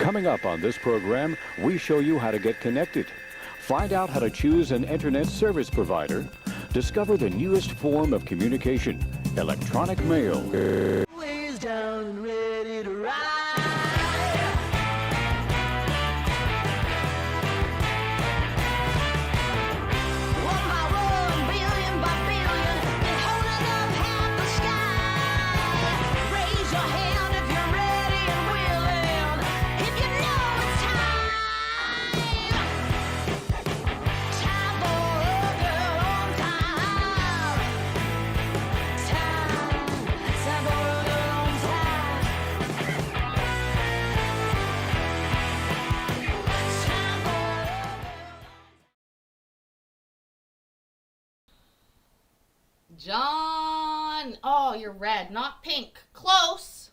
Coming up on this program, we show you how to get connected. Find out how to choose an internet service provider. Discover the newest form of communication, electronic mail. Ways down and ready to ride. One by one, billion by billion, and holding up half the sky. Raise your hand if you're ready and willing, if you know it's time. Time for a girl on time. Time for a girl on time. Time for John. Oh, you're red, not pink. Close.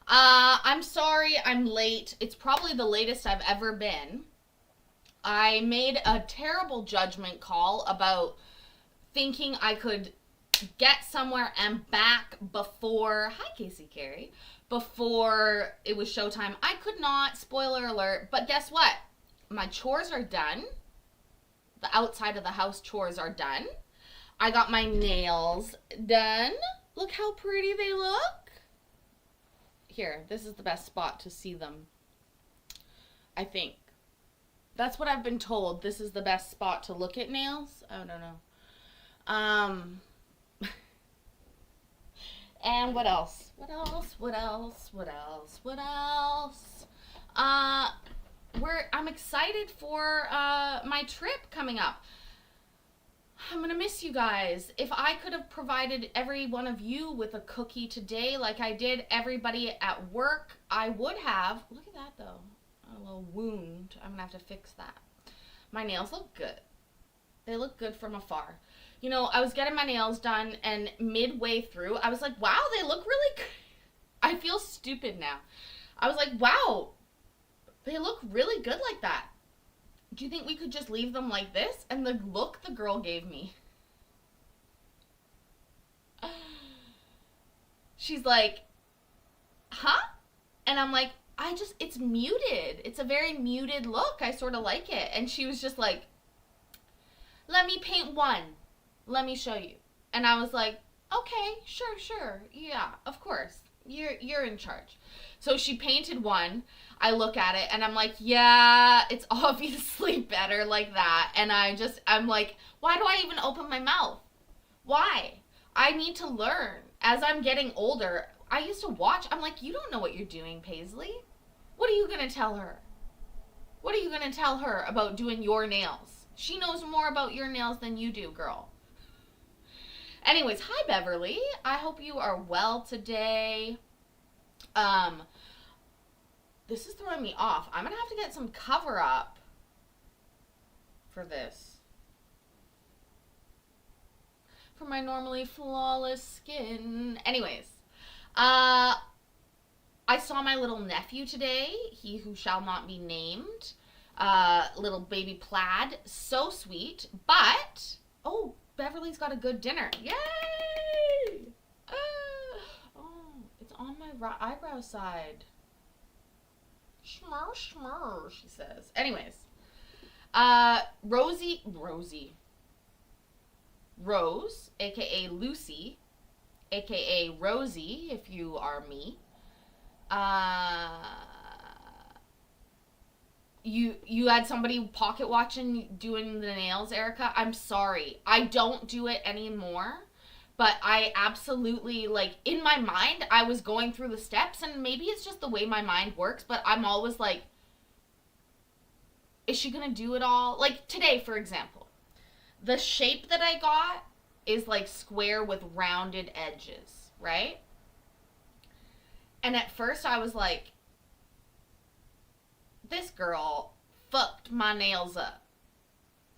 I'm sorry I'm late. It's probably the latest I've ever been. I made a terrible judgment call about thinking I could get somewhere and back before, hi Casey Carey, before it was showtime. I could not, spoiler alert, but guess what? My chores are done. The outside of the house chores are done. I got my nails done. Look how pretty they look. Here, this is the best spot to see them. I think. That's what I've been told. This is the best spot to look at nails. I don't know. And what else? What else? I'm excited for my trip coming up. I'm gonna miss you guys. If I could have provided every one of you with a cookie today like I did everybody at work, I would have. Look at that though. A little wound. I'm gonna have to fix that. My nails look good. They look good from afar. You know, I was getting my nails done and midway through, I was like, wow, they look really good. I feel stupid now. I was like, wow, they look really good like that. Do you think we could just leave them like this? And the look the girl gave me. She's like, huh? And I'm like, it's muted. It's a very muted look. I sort of like it. And she was just like, let me paint one. Let me show you. And I was like, okay, sure. Yeah, of course. You're in charge. So she painted one. I look at it and I'm like, yeah, it's obviously better like that. And I'm like, why do I even open my mouth? Why? I need to learn. As I'm getting older, I used to watch. I'm like, you don't know what you're doing, Paisley. What are you going to tell her? What are you going to tell her about doing your nails? She knows more about your nails than you do, girl. Anyways, hi, Beverly. I hope you are well today. This is throwing me off. I'm going to have to get some cover up for this. For my normally flawless skin. Anyways, I saw my little nephew today. He who shall not be named. Little baby Plaid. So sweet. But, oh, Beverly's got a good dinner. Yay! Oh, it's on my eyebrow side. Schmur, she says. Anyways, Rose, aka Lucy, aka Rosie, if you are me. You had somebody pocket watching doing the nails, Erica. I'm sorry. I don't do it anymore. But I absolutely, like, in my mind, I was going through the steps, and maybe it's just the way my mind works, but I'm always like, is she going to do it all? Like, today, for example, the shape that I got is, like, square with rounded edges, right? And at first, I was like, this girl fucked my nails up.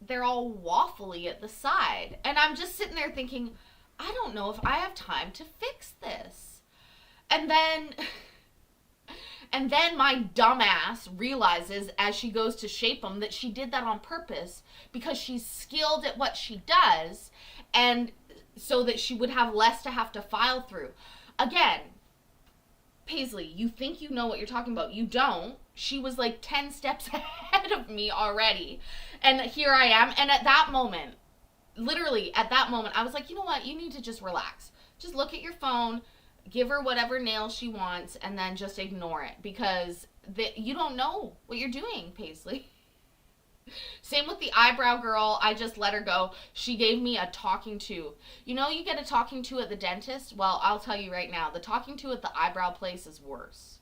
They're all waffly at the side. And I'm just sitting there thinking, I don't know if I have time to fix this. And then my dumbass realizes as she goes to shape them that she did that on purpose because she's skilled at what she does and so that she would have less to have to file through. Again, Paisley, you think you know what you're talking about. You don't. She was like 10 steps ahead of me already. And here I am. And at that moment, literally at that moment, I was like, you know what? You need to just relax. Just look at your phone, give her whatever nail she wants, and then just ignore it. Because you don't know what you're doing, Paisley. Same with the eyebrow girl. I just let her go. She gave me a talking to. You know, you get a talking to at the dentist? Well, I'll tell you right now, the talking to at the eyebrow place is worse.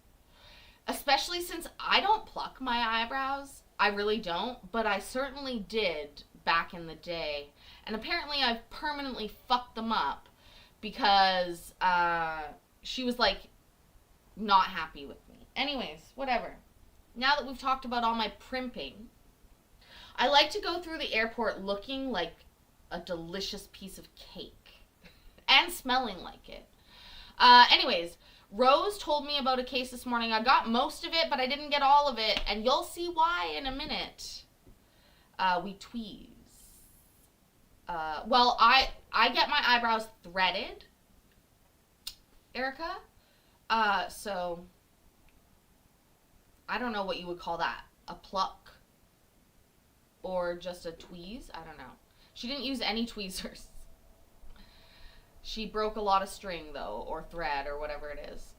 Especially since I don't pluck my eyebrows. I really don't, but I certainly did back in the day. And apparently I've permanently fucked them up because she was like not happy with me. Anyways, whatever. Now that we've talked about all my primping, I like to go through the airport looking like a delicious piece of cake and smelling like it. Anyways, Rose told me about a case this morning. I got most of it, but I didn't get all of it, and you'll see why in a minute. We tweeze. Well, I get my eyebrows threaded, Erica. So I don't know what you would call that. A pluck. Or just a tweeze. I don't know. She didn't use any tweezers. She broke a lot of string, though, or thread, or whatever it is.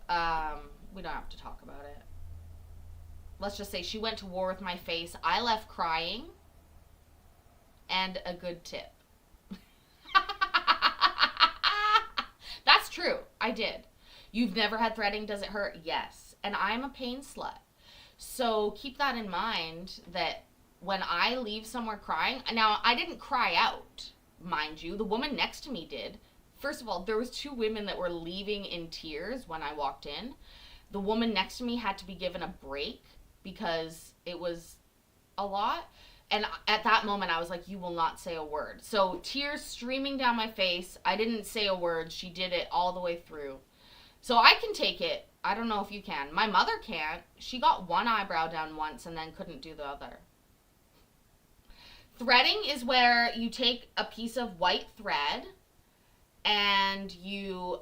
We don't have to talk about it. Let's just say she went to war with my face. I left crying. And a good tip. That's true. I did. You've never had threading. Does it hurt? Yes. And I'm a pain slut. So keep that in mind that when I leave somewhere crying, now I didn't cry out, mind you. The woman next to me did. First of all, there was 2 women that were leaving in tears when I walked in. The woman next to me had to be given a break because it was a lot. And at that moment, I was like, you will not say a word. So tears streaming down my face. I didn't say a word. She did it all the way through. So I can take it. I don't know if you can. My mother can't. She got one eyebrow down once and then couldn't do the other. Threading is where you take a piece of white thread and you,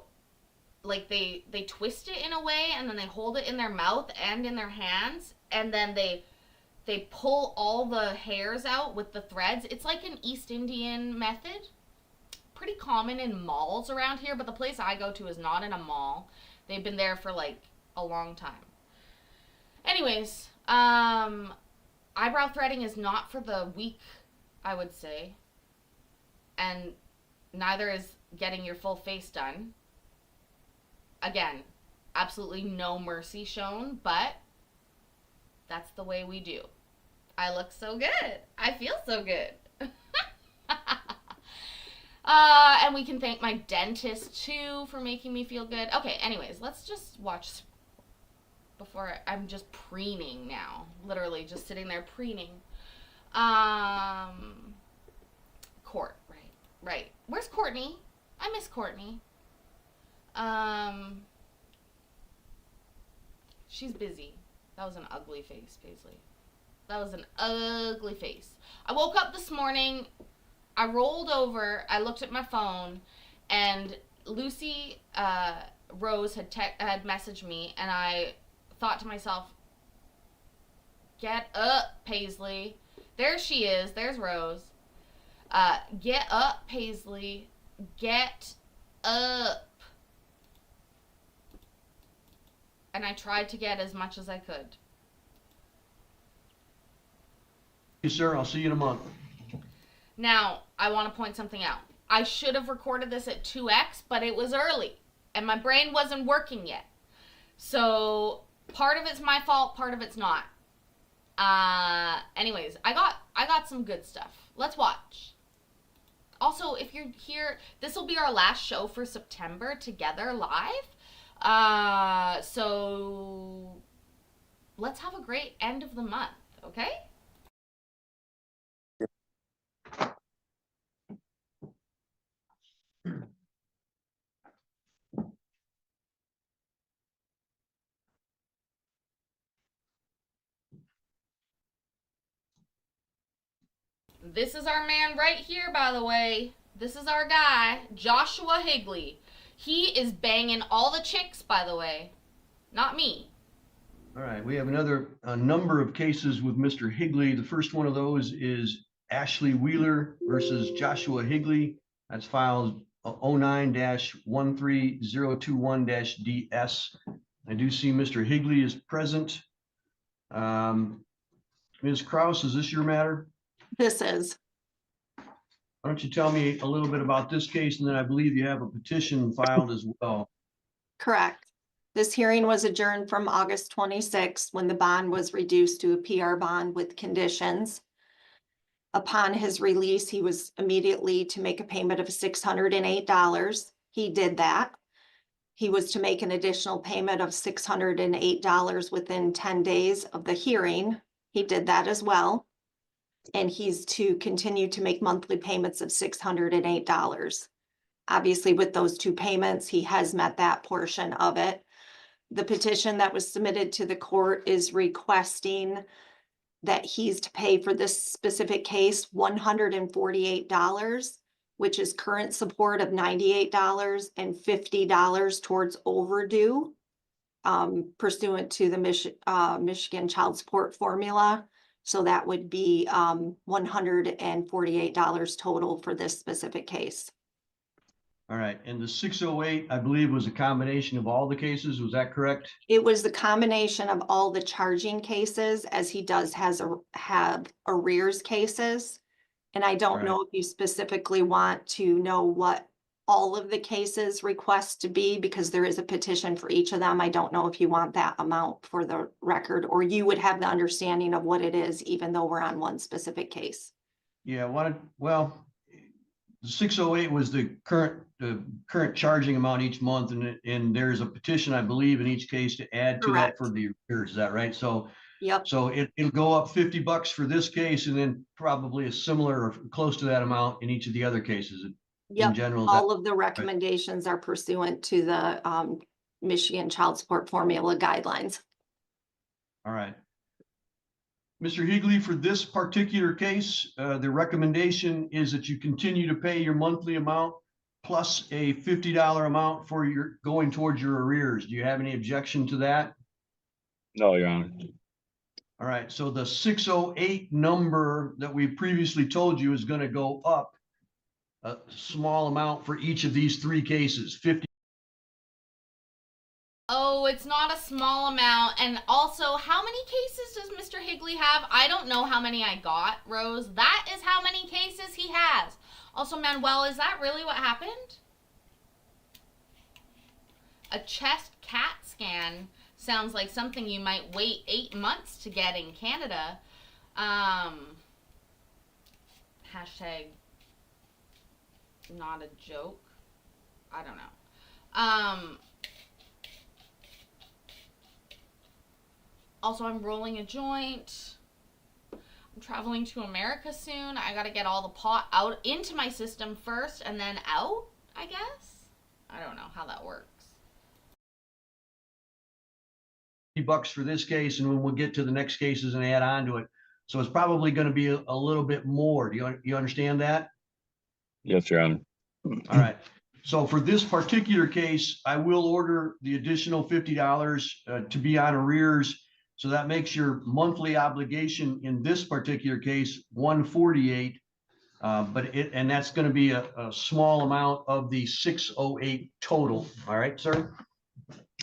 like, they twist it in a way and then they hold it in their mouth and in their hands and then they pull all the hairs out with the threads. It's like an East Indian method. Pretty common in malls around here, but the place I go to is not in a mall. They've been there for like a long time. Anyways, eyebrow threading is not for the weak, I would say. And neither is getting your full face done. Again, absolutely no mercy shown, but that's the way we do. I look so good. I feel so good. And we can thank my dentist too for making me feel good. Okay, anyways, let's just watch before I'm just preening now. Literally just sitting there preening. Court, right. Where's Courtney? I miss Courtney. She's busy. That was an ugly face, Paisley. That was an ugly face. I woke up this morning, I rolled over, I looked at my phone, and Lucy Rose had messaged me, and I thought to myself, get up, Paisley. There she is. There's Rose. Get up, Paisley. Get up. And I tried to get as much as I could. You, sir. I'll see you in a month. Now, I want to point something out. I should have recorded this at 2x, but it was early, and my brain wasn't working yet. So, part of it's my fault, part of it's not. Anyways, I got some good stuff. Let's watch. Also, if you're here, this will be our last show for September together live. So let's have a great end of the month, okay? This is our man right here, by the way. This is our guy, Joshua Higley. He is banging all the chicks, by the way. Not me. All right, we have a number of cases with Mr. Higley. The first one of those is Ashley Wheeler versus Joshua Higley. That's filed 09-13021-DS. I do see Mr. Higley is present. Ms. Kraus, is this your matter? This is Why don't you tell me a little bit about this case, and then I believe you have a petition filed as well. correct. This hearing was adjourned from August 26th when the bond was reduced to a PR bond with conditions. Upon his release, he was immediately to make a payment of $608. He did that. He was to make an additional payment of $608 within 10 days of the hearing. He did that as well. And he's to continue to make monthly payments of $608. Obviously, with those two payments, he has met that portion of it. The petition that was submitted to the court is requesting that he's to pay for this specific case $148, which is current support of $98 and $50 towards overdue, pursuant to the Michigan Child Support Formula. So that would be $148 total for this specific case. All right, and the 608, I believe, was a combination of all the cases. Was that correct? It was the combination of all the charging cases, as he does have arrears cases. And I don't know if you specifically want to know what all of the cases request to be, because there is a petition for each of them. I don't know if you want that amount for the record, or you would have the understanding of what it is, even though we're on one specific case. Yeah, well, the 608 was the current charging amount each month, and there's a petition, I believe, in each case to add to that for the arrears. Is that right? So Yep. So it'll go up $50 for this case, and then probably a similar or close to that amount in each of the other cases. In Yep. general, All of the recommendations are pursuant to the Michigan Child Support Formula guidelines. all right. Mr. Higley, for this particular case, the recommendation is that you continue to pay your monthly amount plus a $50 amount for your going towards your arrears. Do you have any objection to that? No, Your Honor. All right, so the 608 number that we previously told you is going to go up a small amount for each of these three cases, 50. Oh, it's not a small amount. And also, how many cases does Mr. Higley have? I don't know how many I got, Rose. That is how many cases he has. Also, Manuel, is that really what happened? A chest CAT scan sounds like something you might wait 8 months to get in Canada. Hashtag not a joke. I don't know. Also, I'm rolling a joint. I'm traveling to America soon. I gotta get all the pot out into my system first and then out, I guess. I don't know how that works. $50 for this case, and when we'll get to the next cases and add on to it. So it's probably going to be a little bit more. Do you understand that? Yes, Your Honor. All right. So for this particular case, I will order the additional $50 to be on arrears. So that makes your monthly obligation in this particular case $148. And that's going to be a small amount of the 608 total. All right, sir?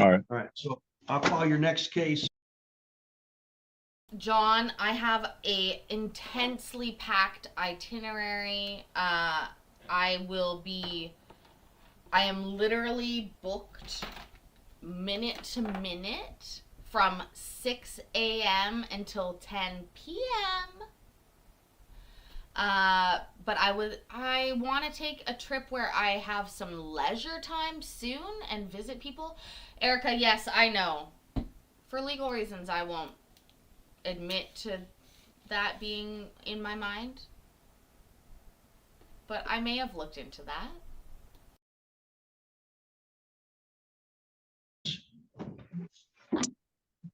All right. All right. So I'll call your next case. John, I have a intensely packed itinerary. I am literally booked minute to minute from 6 a.m. until 10 p.m. But I want to take a trip where I have some leisure time soon and visit people. Erica, yes, I know. For legal reasons, I won't admit to that being in my mind. But I may have looked into that.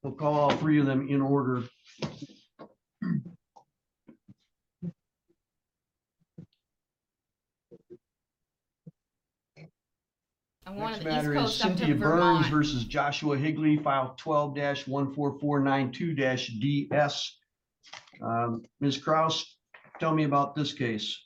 We'll call all three of them in order. I'm going Next to the East matter is Coast up to Cynthia Burns Vermont. versus Joshua Higley, file 12-14492-DS. Ms. Kraus, tell me about this case.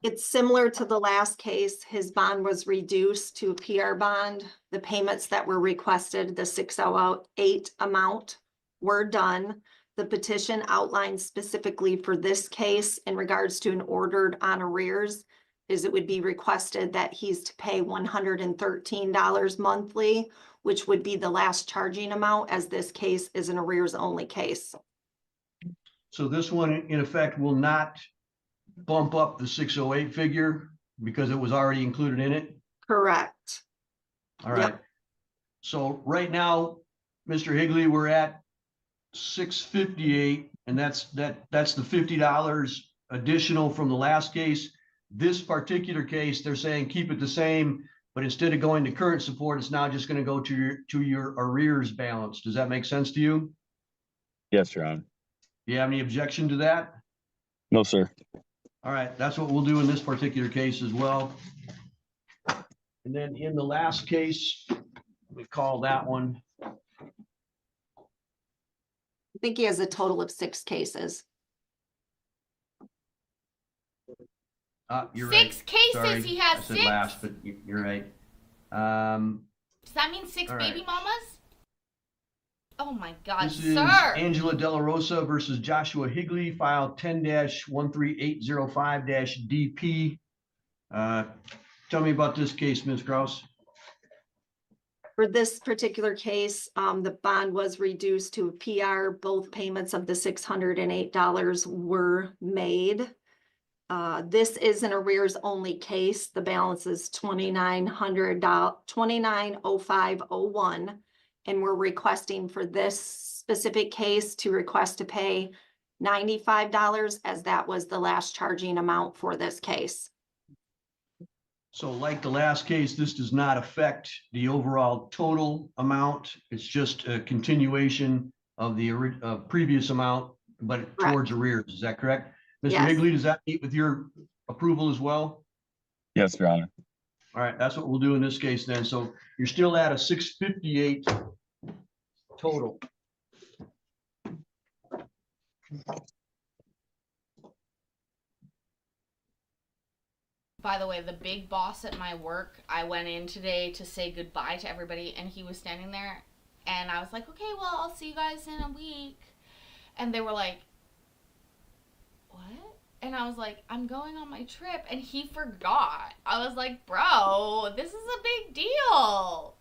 It's similar to the last case. His bond was reduced to a PR bond. The payments that were requested, the 608 amount, were done. The petition outlines specifically for this case in regards to an ordered on arrears is it would be requested that he's to pay $113 monthly, which would be the last charging amount, as this case is an arrears only case. So this one, in effect, will not bump up the 608 figure because it was already included in it? Correct. All right. Yep. So right now, Mr. Higley, we're at 658, and that's the $50 additional from the last case. This particular case, they're saying keep it the same, but instead of going to current support, it's now just going to go to your arrears balance. Does that make sense to you? Yes, Your Honor. Do you have any objection to that? No, sir. All right, that's what we'll do in this particular case as well. And then in the last case, we call that one. I think he has a total of 6 cases. You're right. 6 cases. Sorry, He has I said 6. last, but you're right. Does that mean 6 All baby right. mamas? Oh my God, This is sir. Angela De La Rosa versus Joshua Higley, file 10-13805-DP. Tell me about this case, Ms. Kraus. For this particular case, the bond was reduced to a PR. Both payments of the $608 were made. This is an arrears only case. The balance is $2905.01. And we're requesting for this specific case to request to pay $95, as that was the last charging amount for this case. So like the last case, this does not affect the overall total amount. It's just a continuation of the previous amount, but towards arrears. Is that correct? Mr. Yes. Higley, does that meet with your approval as well? Yes, Your Honor. All right, that's what we'll do in this case then. So you're still at a 658 total. By the way, the big boss at my work, I went in today to say goodbye to everybody, and he was standing there, and I was like, okay, well, I'll see you guys in a week. And they were like, what? And I was like, I'm going on my trip, and he forgot. I was like, bro, this is a big deal.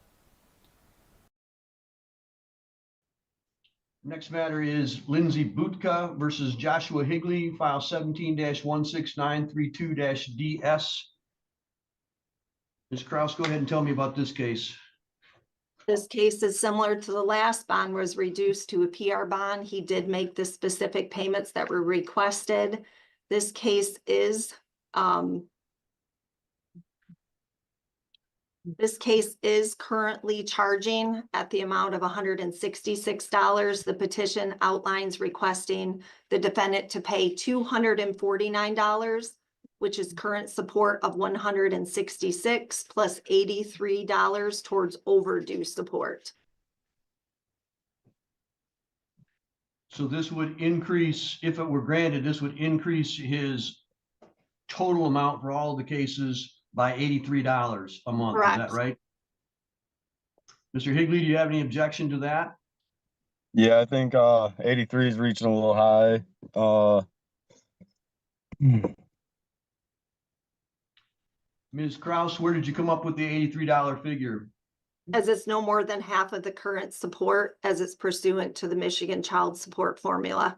Next matter is Lindsay Butka versus Joshua Higley, file 17-16932-DS. Ms. Kraus, go ahead and tell me about this case. This case is similar to the last bond, was reduced to a PR bond. He did make the specific payments that were requested. This case is currently charging at the amount of $166. The petition outlines requesting the defendant to pay $249, which is current support of $166 plus $83 towards overdue support. So this would increase, if it were granted, this would increase his total amount for all of the cases by $83 a month. Is that Correct. right? Mr. Higley, do you have any objection to that? Yeah, I think 83 is reaching a little high. Ms. Kraus, where did you come up with the $83 figure? As it's no more than half of the current support, as it's pursuant to the Michigan Child Support Formula.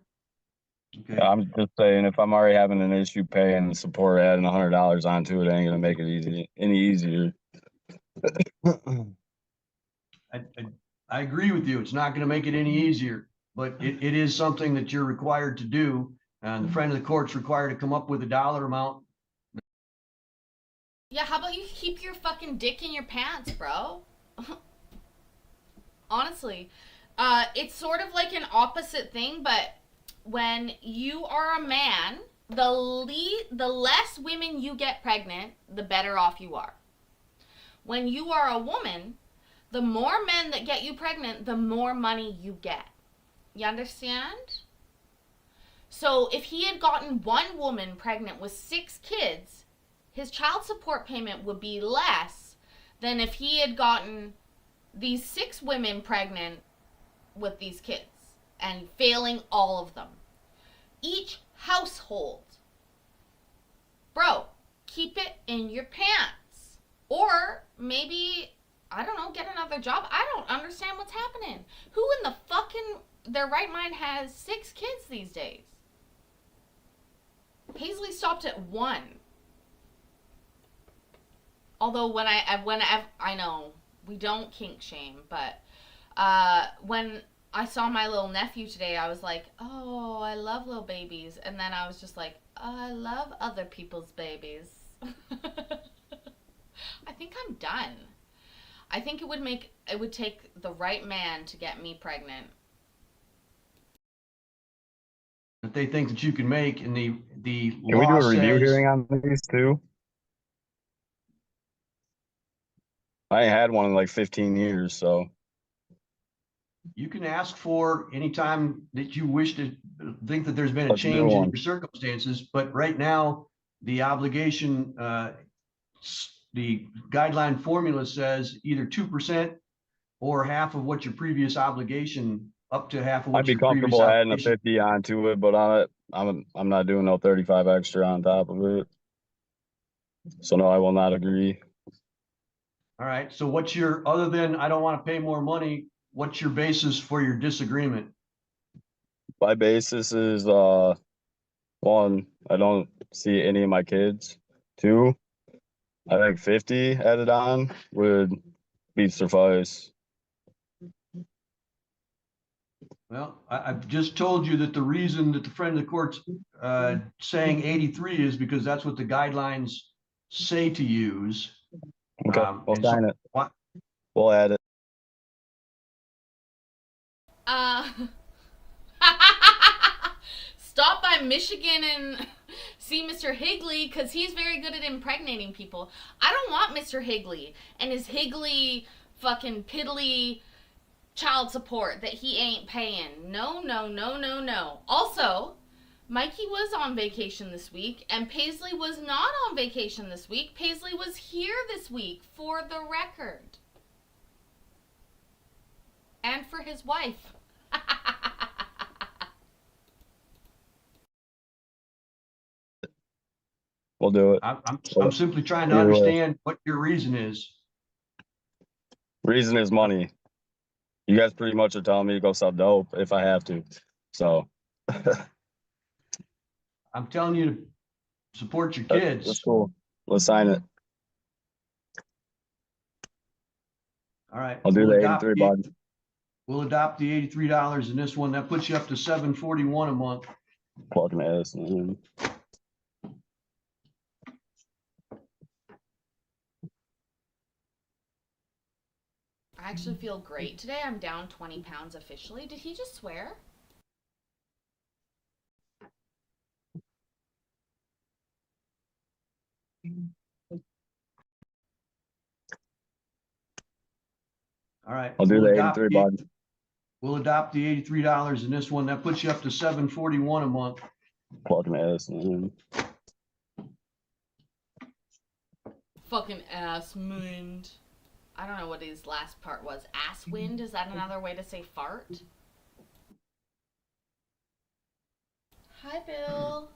Okay, I'm just saying, if I'm already having an issue paying the support, adding $100 onto it ain't gonna make it any easier. I agree with you. It's not going to make it any easier, but it is something that you're required to do. And the friend of the court's required to come up with a dollar amount. Yeah, how about you keep your fucking dick in your pants, bro? Honestly, it's sort of like an opposite thing, but when you are a man, the less women you get pregnant, the better off you are. When you are a woman, the more men that get you pregnant, the more money you get. You understand? So if he had gotten one woman pregnant with 6 kids, his child support payment would be less than if he had gotten these 6 women pregnant with these kids and failing all of them. Each household. Bro, keep it in your pants. Or maybe, I don't know, get another job. I don't understand what's happening. Who in the fucking their right mind has 6 kids these days? Paisley stopped at 1. Although when I know we don't kink shame, but when I saw my little nephew today, I was like, oh, I love little babies. And then I was just like, oh, I love other people's babies. I think I'm done. I think it would take the right man to get me pregnant. That they think that you can make, and the Can we do law a review says hearing on these too? I ain't had one in like 15 years, so you can ask for anytime that you wish to think that there's been a Let's do change in one. your circumstances, but right now, the obligation, the guideline formula says either 2% or half of what your previous obligation, up to half of I'd what be your previous comfortable adding a obligation. 50 onto it, but I'm not doing no 35 extra on top of it. So no, I will not agree. All right, so what's your, other than I don't want to pay more money, what's your basis for your disagreement? My basis is 1, I don't see any of my kids. 2, I think 50 added on would be suffice. Well, I've just told you that the reason that the friend of the court's saying 83 is because that's what the guidelines say to use. Okay, we'll and so sign it. what- We'll add it. Stop by Michigan and see Mr. Higley, because he's very good at impregnating people. I don't want Mr. Higley and his Higley fucking piddly child support that he ain't paying. No, no, no, no, no. Also, Mikey was on vacation this week, and Paisley was not on vacation this week. Paisley was here this week, for the record. And for his wife. We'll do it. I'm simply trying to Either way. understand what your reason is. Reason is money. You guys pretty much are telling me to go sell dope if I have to. So I'm telling you to support your that's kids. cool. Let's sign it. All right. I'll do we'll the adopt 83 bud. We'll adopt the $83 in this one. That puts you up to $741 a month. Fucking ass, man. I actually feel great today. I'm down 20 pounds officially. Did he just swear? All right. I'll do we'll the adopt 83 bud. We'll adopt the $83 in this one. That puts you up to $741 a month. Fucking ass, man. Fucking ass wind. I don't know what his last part was. Ass wind? Is that another way to say fart? Hi, Bill.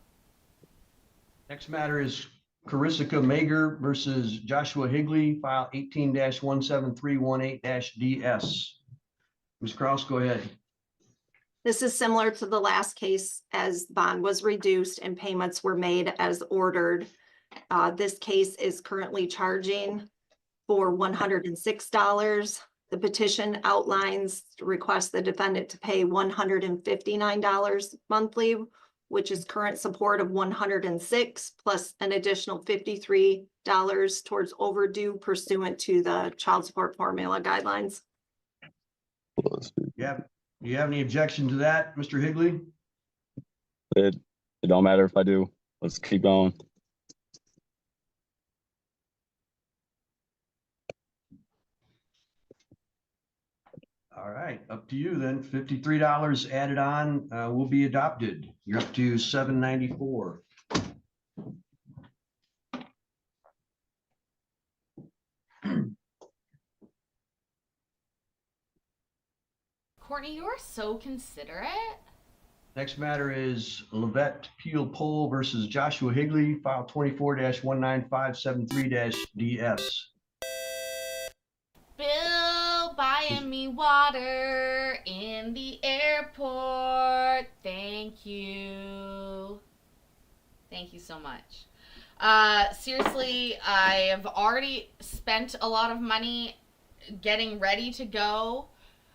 Next matter is Carissa Mager versus Joshua Higley, file 18-17318-DS. Ms. Kraus, go ahead. This is similar to the last case, as bond was reduced and payments were made as ordered. This case is currently charging for $106. The petition outlines request the defendant to pay $159 monthly, which is current support of $106 plus an additional $53 towards overdue pursuant to the child support formula guidelines. Do you have any objection to that, Mr. Higley? It don't matter if I do. Let's keep going. All right, up to you then. $53 added on will be adopted. You're up to $794. Courtney, you are so considerate. Next matter is Levette Peel Poll versus Joshua Higley, file 24-19573-DS. Bill buying me water in the airport. Thank you. Thank you so much. Seriously, I have already spent a lot of money getting ready to go.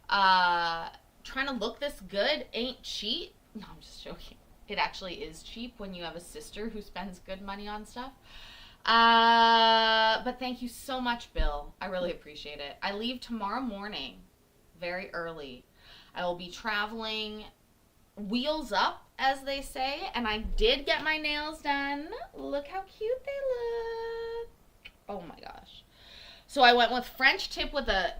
Trying to look this good ain't cheap. No, I'm just joking. It actually is cheap when you have a sister who spends good money on stuff. But thank you so much, Bill. I really appreciate it. I leave tomorrow morning, very early. I will be traveling wheels up, as they say, and I did get my nails done. Look how cute they look. Oh my gosh. So I went with French tip with a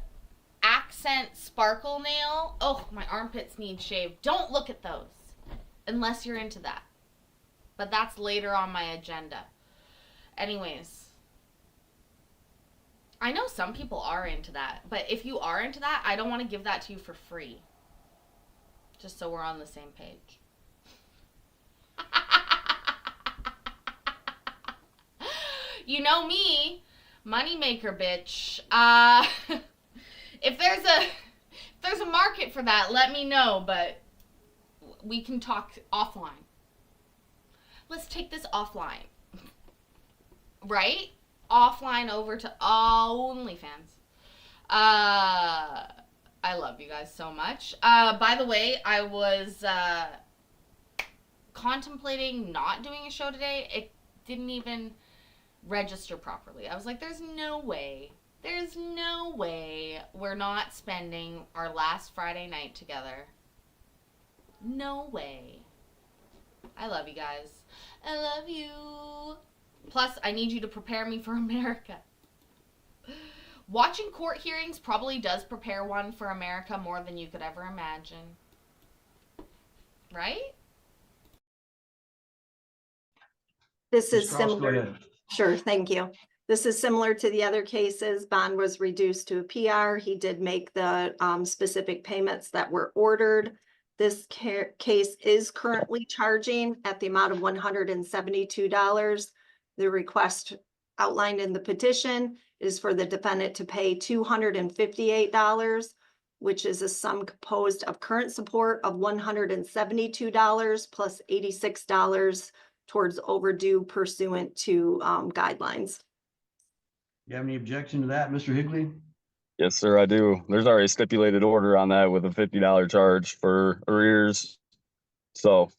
accent sparkle nail. Oh, my armpits need shaved. Don't look at those unless you're into that. But that's later on my agenda. Anyways, I know some people are into that, but if you are into that, I don't want to give that to you for free. Just so we're on the same page. You know me, moneymaker bitch. If there's a market for that, let me know, but we can talk offline. Let's take this offline. Right? Offline over to OnlyFans. I love you guys so much. By the way, I was contemplating not doing a show today. It didn't even register properly. I was like, there's no way we're not spending our last Friday night together. No way. I love you guys. I love you. Plus, I need you to prepare me for America. Watching court hearings probably does prepare one for America more than you could ever imagine. Right? This Ms. is Kraus, go similar. ahead. Sure, thank you. This is similar to the other cases. Bond was reduced to a PR. He did make the specific payments that were ordered. This case is currently charging at the amount of $172. The request outlined in the petition is for the defendant to pay $258, which is a sum composed of current support of $172 plus $86 towards overdue pursuant to guidelines. You have any objection to that, Mr. Higley? Yes, sir, I do. There's already a stipulated order on that with a $50 charge for arrears. So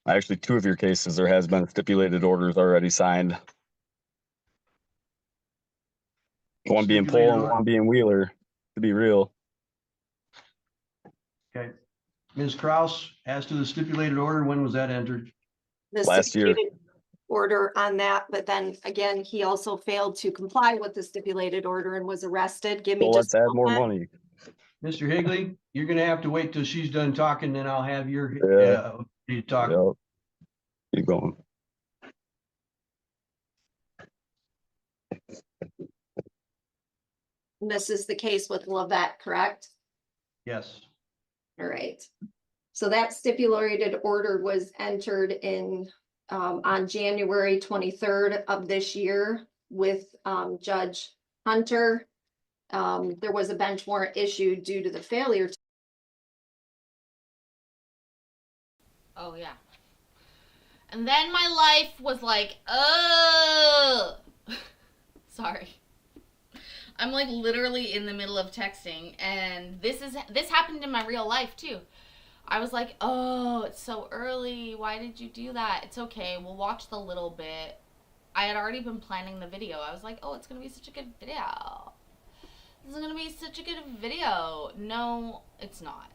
actually, two of your cases, there has been stipulated orders already signed. One being Stipulated Pohl and order. one being Wheeler, to be real. Okay. Ms. Kraus, as to the stipulated order, when was that entered? The Last year. stipulated order on that, but then again, he also failed to comply with the stipulated order and was arrested. Give me So just let's add a more moment. money. Mr. Higley, you're gonna have to wait till she's done talking, then I'll have your, Yeah. you talk. Yep. Keep going. This is the case with Levette, correct? Yes. All right. So that stipulated order was entered in on January 23rd of this year with Judge Hunter. There was a bench warrant issued due to the failure to Oh, yeah. And then my life was like, oh. Sorry. I'm like literally in the middle of texting, and this happened in my real life too. I was like, oh, it's so early. Why did you do that? It's okay. We'll watch the little bit. I had already been planning the video. I was like, oh, it's going to be such a good video. This is going to be such a good video. No, it's not,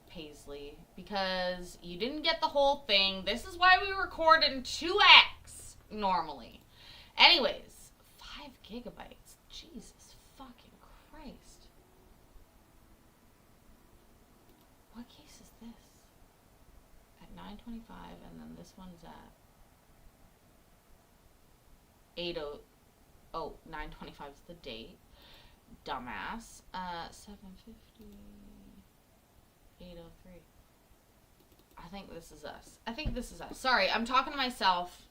Paisley, because you didn't get the whole thing. This is why we record in 2x normally. Anyways, 5 gigabytes. Jesus fucking Christ. 9:25, and then this one's at 8:00. Oh, 9:25 is the date. Dumbass. 7:50. 8:03. I think this is us. Sorry, I'm talking to myself.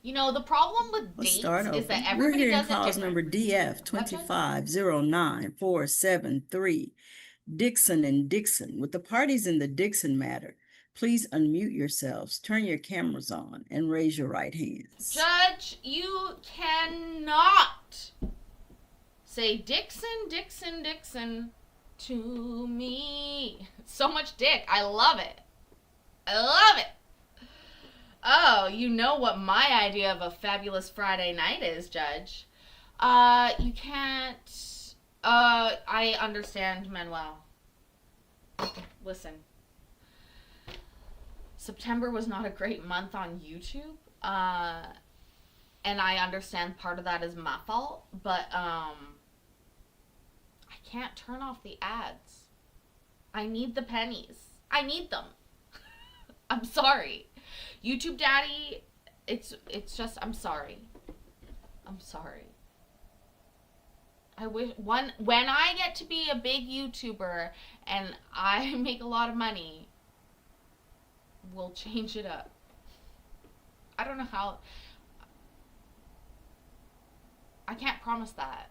You know, the problem with Let's dates start is over. that We're everybody hearing does it calls different. number DF 25094743. Dixon and Dixon. With the parties in the Dixon matter, please unmute yourselves, turn your cameras on, and raise your right hands. Judge, you cannot say Dixon, Dixon, Dixon to me. So much dick. I love it. I love it. Oh, you know what my idea of a fabulous Friday night is, Judge. You can't. I understand, Manuel. Listen. September was not a great month on YouTube. And I understand part of that is my fault, but I can't turn off the ads. I need the pennies. I need them. I'm sorry. YouTube Daddy, it's just, I'm sorry. I'm sorry. I wish when I get to be a big YouTuber and I make a lot of money, we'll change it up. I don't know how. I can't promise that.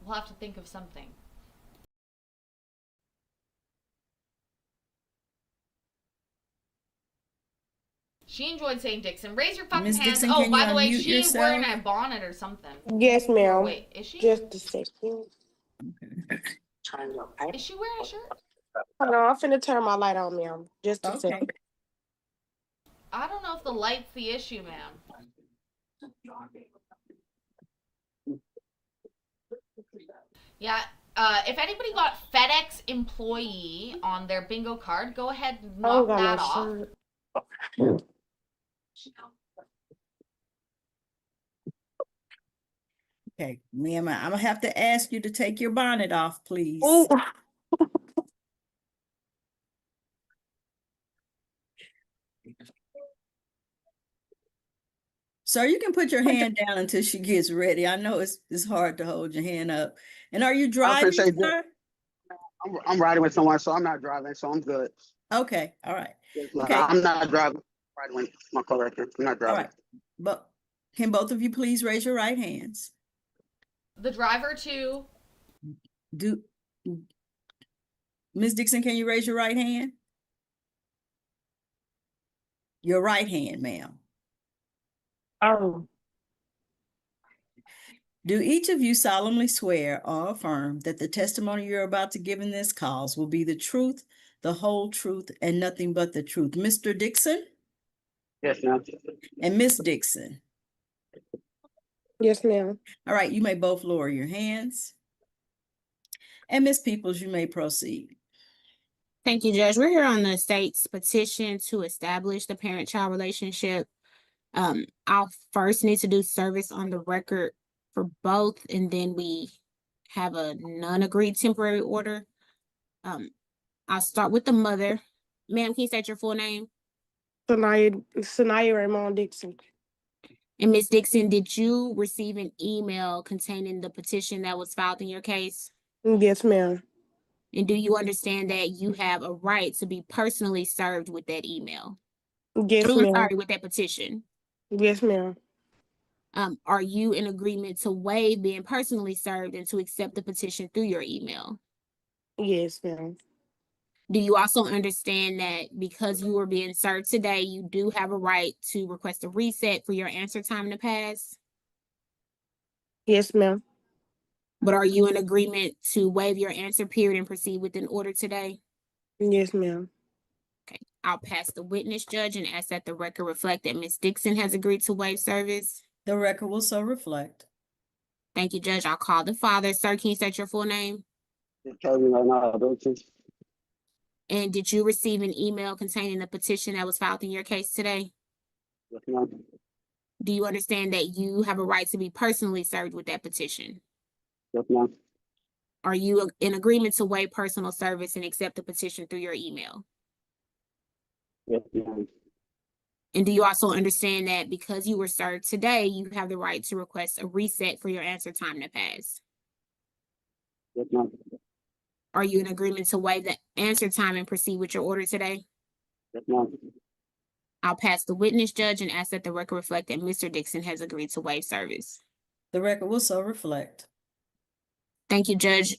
We'll have to think of something. She enjoyed saying Dixon. Raise your fucking Miss hands. Dixon, Oh, can by you the way, unmute she's yourself? wearing a bonnet or something. Yes, Or ma'am. wait, is she? Just a second. Is she wearing a shirt? Hold on, I'm finna turn my light on, ma'am. Just a Okay. second. I don't know if the light's the issue, ma'am. Yeah. If anybody got FedEx employee on their bingo card, go ahead and I don't knock got that no off. shirt. Okay, ma'am, I'm gonna have to ask you to take your bonnet off, please. Ooh. Sir, you can put your hand down until she gets ready. I know it's hard to hold your hand up. And are you driving, appreciate that. sir? I'm riding with someone, so I'm not driving, so I'm good. Okay, all right, Like, Okay. I'm not driving. Riding with my coworker. I'm not all driving. right. But can both of you please raise your right hands? The driver too. Do Ms. Dixon, can you raise your right hand? Your right hand, ma'am. Oh, Do each of you solemnly swear or affirm that the testimony you're about to give in this cause will be the truth, the whole truth, and nothing but the truth? Mr. Dixon Yes, ma'am. and Miss Dixon. yes, ma'am. All right, you may both lower your hands. And Ms. Peoples, you may proceed. Thank you, Judge. We're here on the state's petition to establish the parent-child relationship. I'll first need to do service on the record for both, and then we have a non-agreed temporary order. I'll start with the mother. Ma'am, can you state your full name? Sanaya Raymond Dixon. And Ms. Dixon, did you receive an email containing the petition that was filed in your case? Yes, ma'am. And do you understand that you have a right to be personally served with that email? Yes, ma'am. Sorry, with that petition. Yes, ma'am. Are you in agreement to waive being personally served and to accept the petition through your email? Yes, ma'am. Do you also understand that because you were being served today, you do have a right to request a reset for your answer time to pass? Yes, ma'am. But are you in agreement to waive your answer period and proceed with an order today? Yes, ma'am. Okay, I'll pass the witness, Judge, and ask that the record reflect that Ms. Dixon has agreed to waive service. The record will so reflect. Thank you, Judge. I'll call the father. Sir, can you state your full name? Kelvin Arnaldo. And did you receive an email containing the petition that was filed in your case today? Yes, ma'am. Do you understand that you have a right to be personally served with that petition? Yes, ma'am. Are you in agreement to waive personal service and accept the petition through your email? Yes, ma'am. Okay, I'll pass the witness, Judge, and ask that the record reflect that Ms. Dixon has agreed to waive service. Thank you, Judge. I'll call the father. Sir, can you state your full name? Kelvin Arnaldo. And did you receive an email containing the petition that was filed in your case today? Yes, ma'am. Do you understand that you have a right to be personally served with that petition? Yes, ma'am. And do you also understand that because you were served today, you have the right to request a reset for your answer time to pass? Yes, ma'am. Are you in agreement to waive the answer time and proceed with your order today? Yes, ma'am. I'll pass the witness, Judge, and ask that the record reflect that Mr. Dixon has agreed to waive service. The record will so reflect. Thank you, Judge.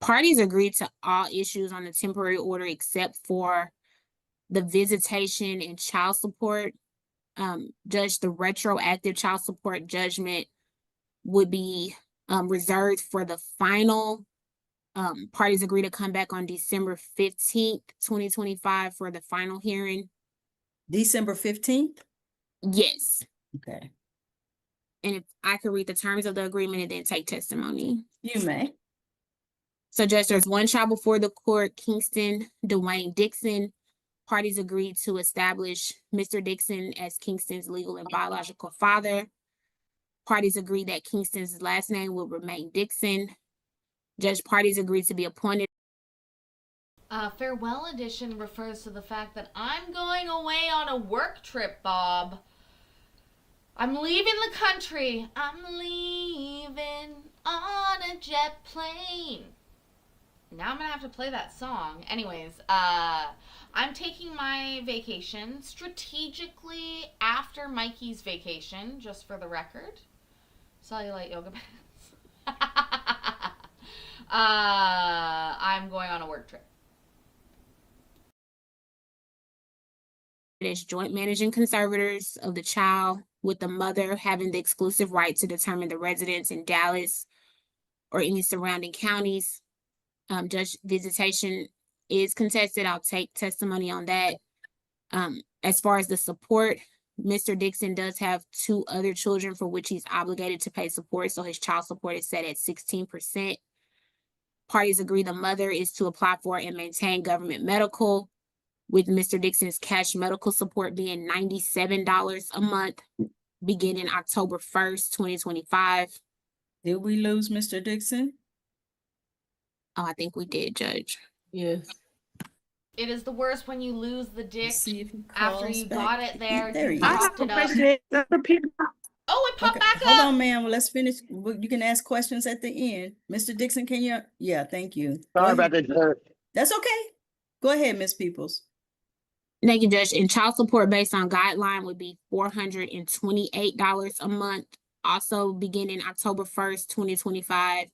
Parties agreed to all issues on the temporary order except for the visitation and child support. Judge, the retroactive child support judgment would be reserved for the final. Parties agree to come back on December 15th, 2025 for the final hearing. December 15th? Yes. Okay, And if I could read the terms of the agreement and then take testimony. you may. So Judge, there's one child before the court, Kingston Dwayne Dixon. Parties agreed to establish Mr. Dixon as Kingston's legal and biological father. Parties agreed that Kingston's last name will remain Dixon. Judge, parties agreed to be appointed. Farewell edition refers to the fact that I'm going away on a work trip, Bob. I'm leaving the country. I'm leaving on a jet plane. Now I'm gonna have to play that song. Anyways, I'm taking my vacation strategically after Mikey's vacation, just for the record. Cellulite yoga pants. I'm going on a work trip. As joint managing conservators of the child, with the mother having the exclusive right to determine the residence in Dallas or any surrounding counties. Judge, visitation is contested. I'll take testimony on that. As far as the support, Mr. Dixon does have 2 other children for which he's obligated to pay support, so his child support is set at 16%. Parties agree the mother is to apply for and maintain government medical, with Mr. Dixon's cash medical support being $97 a month, beginning October 1st, 2025. Did we lose Mr. Dixon? Oh, I think we did, Judge. Yes. It is the worst when you lose the dick See if he after calls you back. got it there. There you he I is. popped have a it up. question. Oh, it popped Okay, back hold up. on, ma'am. Well, let's finish. You can ask questions at the end. Mr. Dixon, can you? Yeah, thank you. Go Sorry ahead. about that, Judge. That's okay. Go ahead, Miss Peoples. Thank you, Judge. And child support based on guideline would be $428 a month, also beginning October 1st, 2025.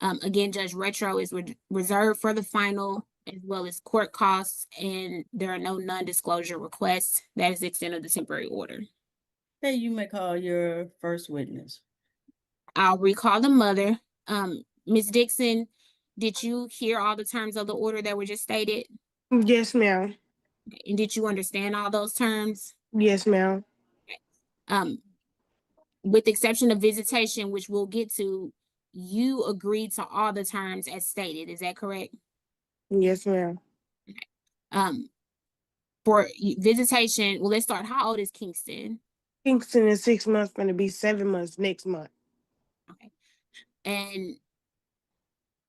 Again, Judge, retro is reserved for the final, as well as court costs, and there are no non-disclosure requests. That is the extent of the temporary order. Hey, you may call your first witness. I'll recall the mother. Ms. Dixon, did you hear all the terms of the order that were just stated? Yes, ma'am. And did you understand all those terms? Yes, ma'am. With the exception of visitation, which we'll get to, you agreed to all the terms as stated. Is that correct? Yes, ma'am. For visitation, well, let's start. How old is Kingston? Kingston is 6 months, going to be 7 months next month. Okay. And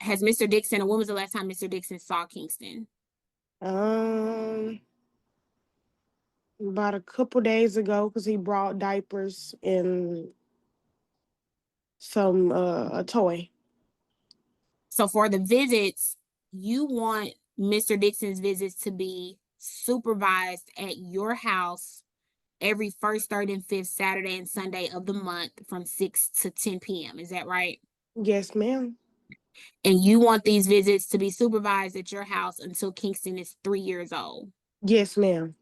has Mr. Dixon, or when was the last time Mr. Dixon saw Kingston? About a couple days ago, because he brought diapers and some a toy. So for the visits, you want Mr. Dixon's visits to be supervised at your house every first, third, and fifth Saturday and Sunday of the month from 6 to 10 p.m. Is that right? Yes, ma'am. And you want these visits to be supervised at your house until Kingston is 3 years old. Yes, ma'am.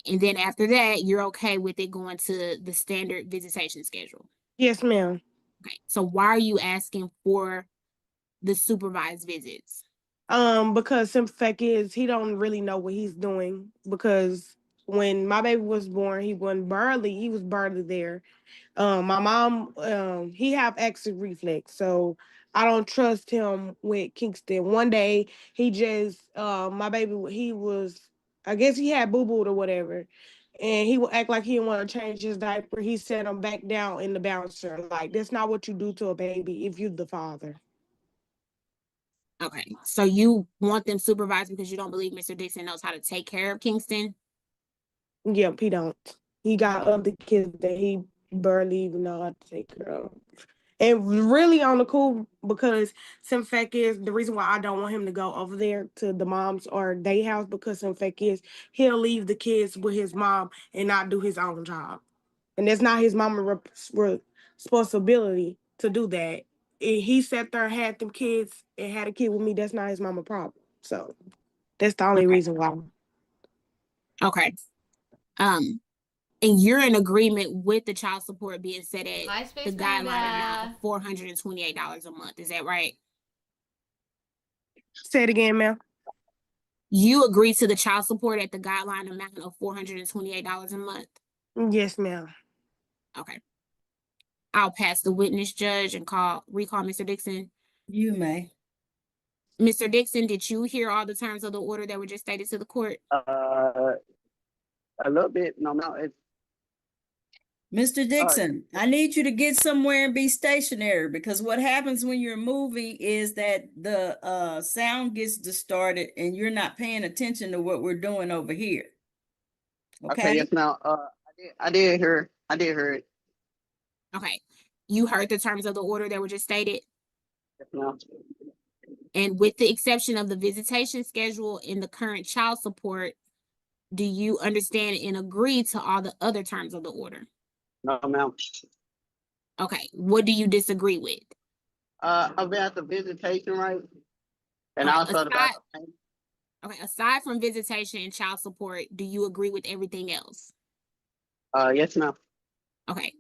And then after that, you're okay with it going to the standard visitation schedule. Yes, ma'am. Okay. So why are you asking for the supervised visits? Because simple fact is he don't really know what he's doing, because when my baby was born, he was barely there. My mom, he have acid reflux, so I don't trust him with Kingston. One day he just, my baby, I guess he had boo-booed or whatever, and he would act like he didn't want to change his diaper. He set him back down in the bouncer. Like, that's not what you do to a baby if you're the father. Okay, so you want them supervised because you don't believe Mr. Dixon knows how to take care of Kingston? Yep, he don't. He got other kids that he barely even know how to take care of. And really on the cool, because some fact is the reason why I don't want him to go over there to the mom's or they house, because some fact is he'll leave the kids with his mom and not do his own job. And it's not his mama's responsibility to do that. If he sat there and had them kids and had a kid with me, that's not his mama problem. So that's the only Okay. reason why. Okay. And you're in agreement with the child support being set at Hi, Space the guideline amount Panda. of $428 a month. Is that right? Say it again, ma'am. You agree to the child support at the guideline amount of $428 a month? Yes, ma'am. Okay. I'll pass the witness, judge, and recall Mr. Dixon. You may. Mr. Dixon, did you hear all the terms of the order that were just stated to the court? A little bit, no, it's, Mr. Dixon, I need you to get somewhere and be stationary, because what happens when you're moving is that the sound gets distorted and you're not paying attention to what we're doing over here. okay, Okay? yes, now, I did hear it, Okay. You heard the terms of the order that were just stated? yes, now. And with the exception of the visitation schedule and the current child support, do you understand and agree to all the other terms of the order? No, ma'am. Okay, what do you disagree with? About the visitation, right? And Okay, also about the payment. Okay, aside from visitation and child support, do you agree with everything else? Yes, ma'am. Okay.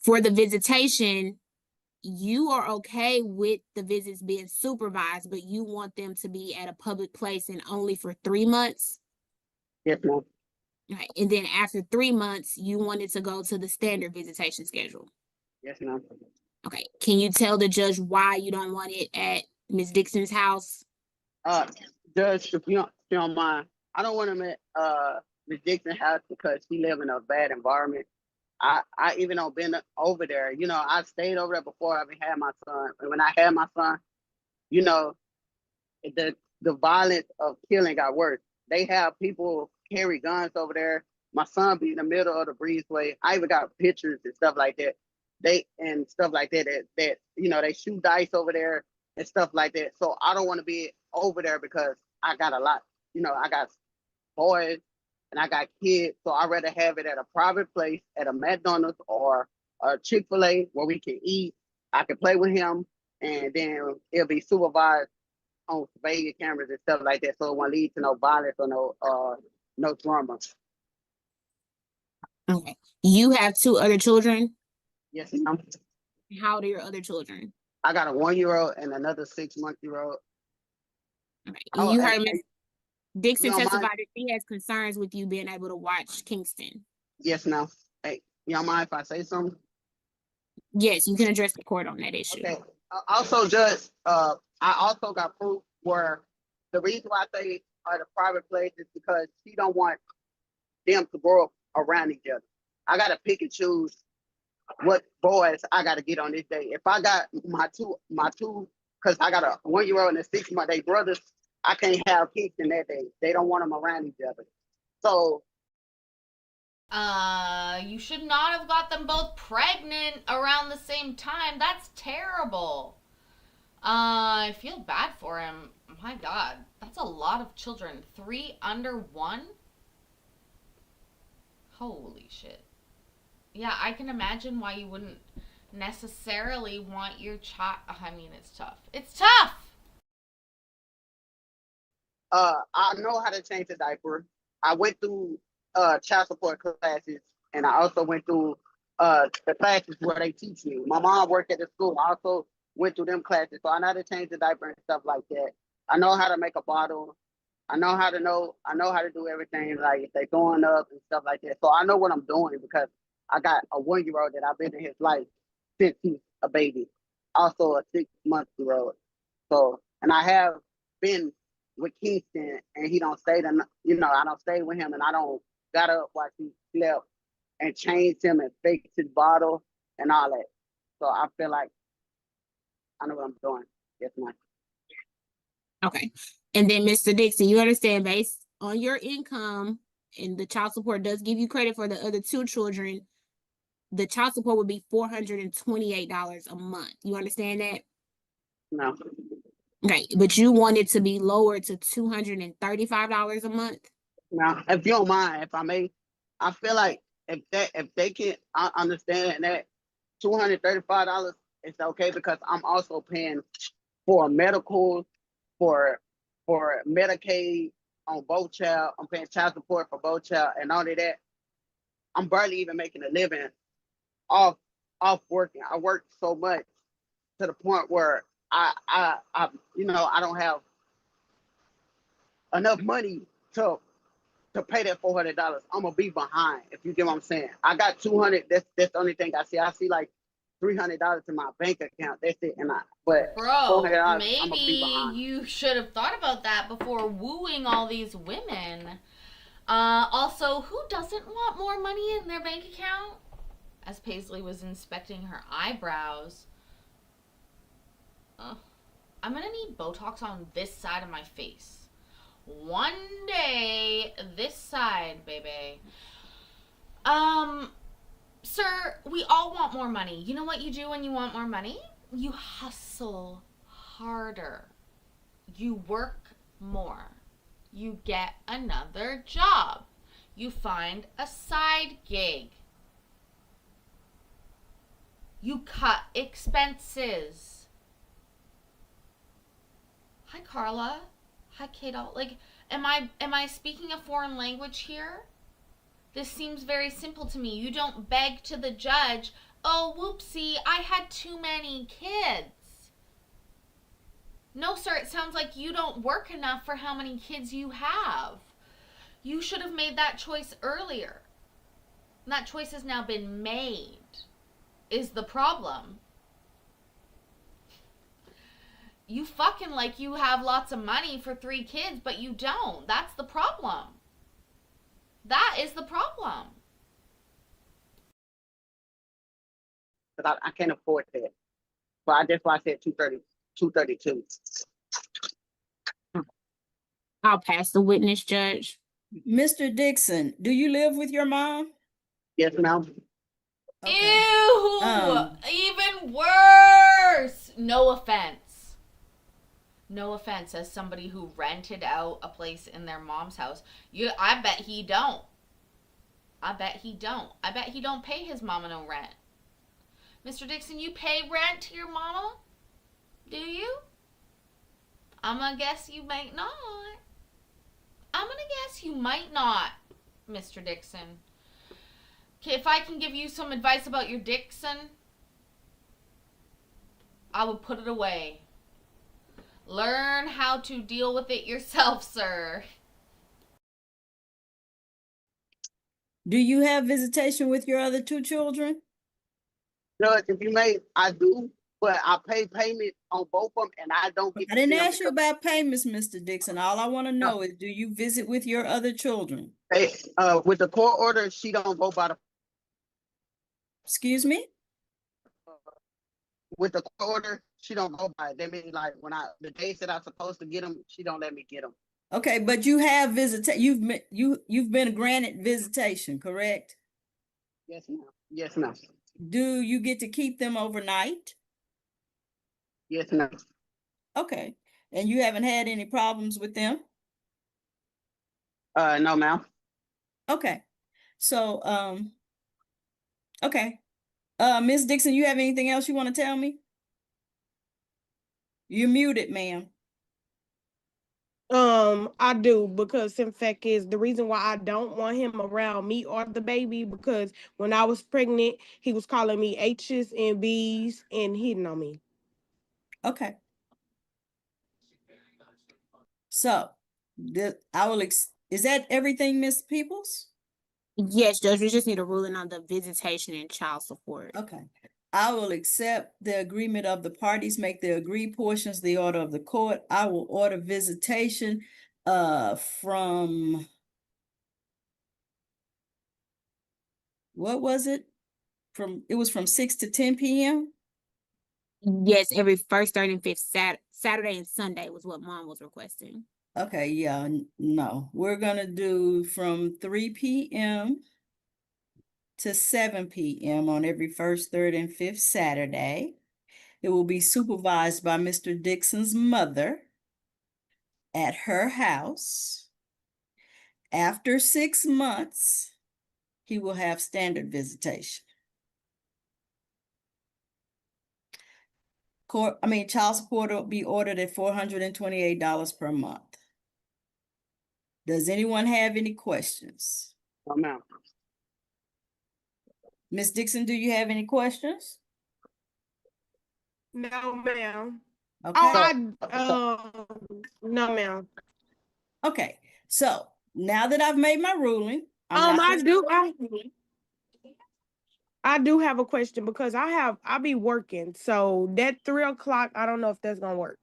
For the visitation, you are okay with the visits being supervised, but you want them to be at a public place and only for 3 months? Yes, ma'am. Okay, and then after 3 months, you wanted to go to the standard visitation schedule. Yes, ma'am. Okay, can you tell the judge why you don't want it at Ms. Dixon's house? Judge, if you don't mind, I don't want him at Ms. Dixon's house because she live in a bad environment. I even though been over there, you know, I stayed over there before I even had my son. And when I had my son, you know, the violence of killing got worse. They have people carry guns over there. My son be in the middle of the breezeway. I even got pictures and stuff like that. That you know, they shoot dice over there and stuff like that. So I don't want to be over there because I got a lot, you know, I got boys and I got kids. So I'd rather have it at a private place, at a McDonald's or a Chick-fil-A where we can eat. I can play with him, and then it'll be supervised on surveillance cameras and stuff like that. So it won't lead to no violence or no drama. Okay, you have 2 other children? Yes, ma'am. How old are your other children? I got a 1-year-old and another 6-month-old. Okay, Oh, and you and- heard Ms. Dixon No, mine- testified that she has concerns with you being able to watch Kingston. Yes, ma'am. Hey, you don't mind if I say something? Yes, you can address the court on that issue. Okay. Also, Judge, I also got proof where the reason why I say the private place is because she don't want them to grow up around each other. I gotta pick and choose what boys I gotta get on this day. If I got my two, because I got a 1-year-old and a 6-month, they brothers, I can't have Kingston that day. They don't want them around each other. So You should not have got them both pregnant around the same time. That's terrible. I feel bad for him. My God, that's a lot of children. 3 under 1? Holy shit. Yeah, I can imagine why you wouldn't necessarily want your child. I mean, it's tough. It's tough! I know how to change a diaper. I went through child support classes, and I also went through the classes where they teach me. My mom worked at the school. I also went through them classes, so I know how to change the diaper and stuff like that. I know how to make a bottle. I know how to do everything, like if they're throwing up and stuff like that. So I know what I'm doing because I got a 1-year-old that I've been in his life since he's a baby. Also a 6-month-old. So, and I have been with Kingston, and he don't stay I don't stay with him, and I don't got up while he slept and changed him and fixed his bottle and all that. So I feel like I know what I'm doing. Yes, ma'am. Okay. And then Mr. Dixon, you understand based on your income and the child support does give you credit for the other two children, the child support would be $428 a month. You understand that? No. Okay, but you want it to be lowered to $235 a month? Now, if you don't mind, if I may, I feel like if they can understand that $235 is okay because I'm also paying for medical, for Medicaid on both child. I'm paying child support for both child and all of that. I'm barely even making a living off working. I work so much to the point where I I don't have enough money to pay that $400. I'm gonna be behind if you get what I'm saying. I got 200. That's the only thing I see. I see like $300 in my bank account. That's it. But Bro, $400, I'm gonna be maybe behind. you should have thought about that before wooing all these women. Also, who doesn't want more money in their bank account? As Paisley was inspecting her eyebrows. I'm gonna need Botox on this side of my face. One day, this side, baby. Sir, we all want more money. You know what you do when you want more money? You hustle harder. You work more. You get another job. You find a side gig. You cut expenses. Hi, Carla. Hi, Kato. Like, am I speaking a foreign language here? This seems very simple to me. You don't beg to the judge, oh, whoopsie, I had too many kids. No, sir, it sounds like you don't work enough for how many kids you have. You should have made that choice earlier. And that choice has now been made, is the problem. You fucking like you have lots of money for 3 kids, but you don't. That's the problem. That is the problem. Because I can't afford that. But that's why I said 232. I'll pass the witness, Judge. Mr. Dixon, do you live with your mom? Yes, ma'am. Okay. Ew! Even worse! No offense. No offense, as somebody who rented out a place in their mom's house. I bet he don't. I bet he don't. I bet he don't pay his mama no rent. Mr. Dixon, you pay rent to your mama? Do you? I'm gonna guess you might not. I'm gonna guess you might not, Mr. Dixon. Okay, if I can give you some advice about your Dixon, I would put it away. Learn how to deal with it yourself, sir. Do you have visitation with your other 2 children? Judge, if you may, I do, but I pay payment on both of them, and I don't get. I didn't ask you about payments, Mr. Dixon. All I want to know is, do you visit with your other children? With the court order, she don't go by the. Excuse me? With the court order, she don't go by it. That means like when the days that I'm supposed to get them, she don't let me get them. Okay, but you have you've been granted visitation, correct? Yes, ma'am. Yes, ma'am. Do you get to keep them overnight? Yes, ma'am. Okay, and you haven't had any problems with them? No, ma'am. Okay, so okay, Ms. Dixon, you have anything else you want to tell me? You're muted, ma'am. I do, because in fact is the reason why I don't want him around me or the baby, because when I was pregnant, he was calling me H's and B's and hitting on me. Okay. So, is that everything, Miss Peoples? Yes, Judge, we just need a ruling on the visitation and child support. Okay. I will accept the agreement of the parties, make the agreed portions the order of the court. I will order visitation from, what was it? It was from 6 to 10 p.m.? Yes, every first, third, and fifth Saturday and Sunday was what mom was requesting. Okay, yeah, no, we're gonna do from 3 p.m. to 7 p.m. on every first, third, and fifth Saturday. It will be supervised by Mr. Dixon's mother at her house. After 6 months, he will have standard visitation. Child support will be ordered at $428 per month. Does anyone have any questions? No, ma'am. Ms. Dixon, do you have any questions? No, ma'am. Okay. No, ma'am. Okay, so now that I've made my ruling, I'm not I do have a question because I'll be working. So that 3 o'clock, I don't know if that's gonna work.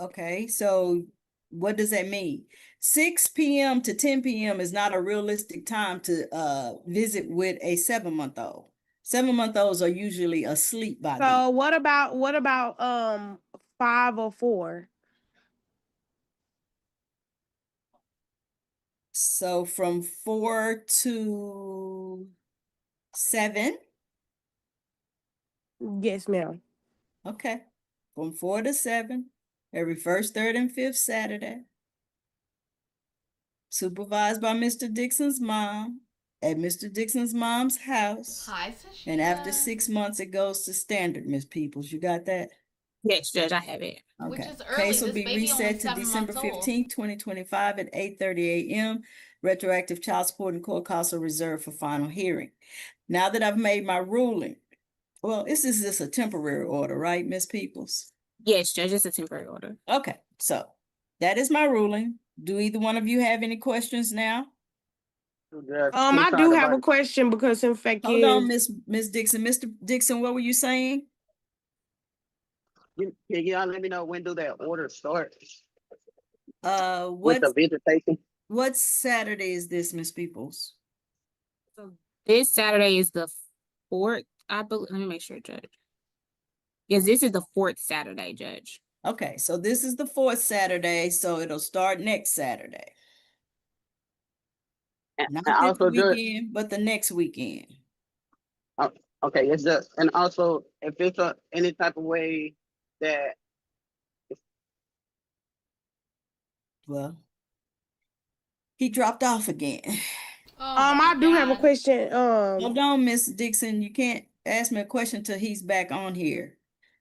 okay, so what does that mean? 6 p.m. to 10 p.m. is not a realistic time to visit with a 7-month-old. 7-month-olds are usually asleep by then. So what about 5 or 4? So from 4 to 7, Yes, ma'am. okay, from 4 to 7, every first, third, and fifth Saturday. Supervised by Mr. Dixon's mom at Mr. Dixon's mom's house. Hi, Sashita. And after 6 months, it goes to standard, Miss Peoples. You got that? Yes, Judge, I have it. Which Okay. is early. Case will This be baby only reset to 7 December months old. 15th, 2025 at 8:30 a.m. Retroactive child support and court costs are reserved for final hearing. Now that I've made my ruling, well, this is just a temporary order, right, Miss Peoples? Yes, Judge, it's a temporary order. Okay, so that is my ruling. Do either one of you have any questions now? I do have a question because in fact Hold on, Miss Dixon. Mr. Dixon, what were you saying? Can y'all let me know when do that order start? With What the visitation? what Saturday is this, Miss Peoples? So this Saturday is the 4th, I believe. Let me make sure, Judge. Yes, this is the 4th Saturday, Judge. Okay, so this is the 4th Saturday, so it'll start next Saturday. And Not also this Judge, weekend, but the next weekend. okay, it's just, and also if it's any type of way that Well, he dropped off again. I do have a question. Hold on, Miss Dixon. You can't ask me a question till he's back on here.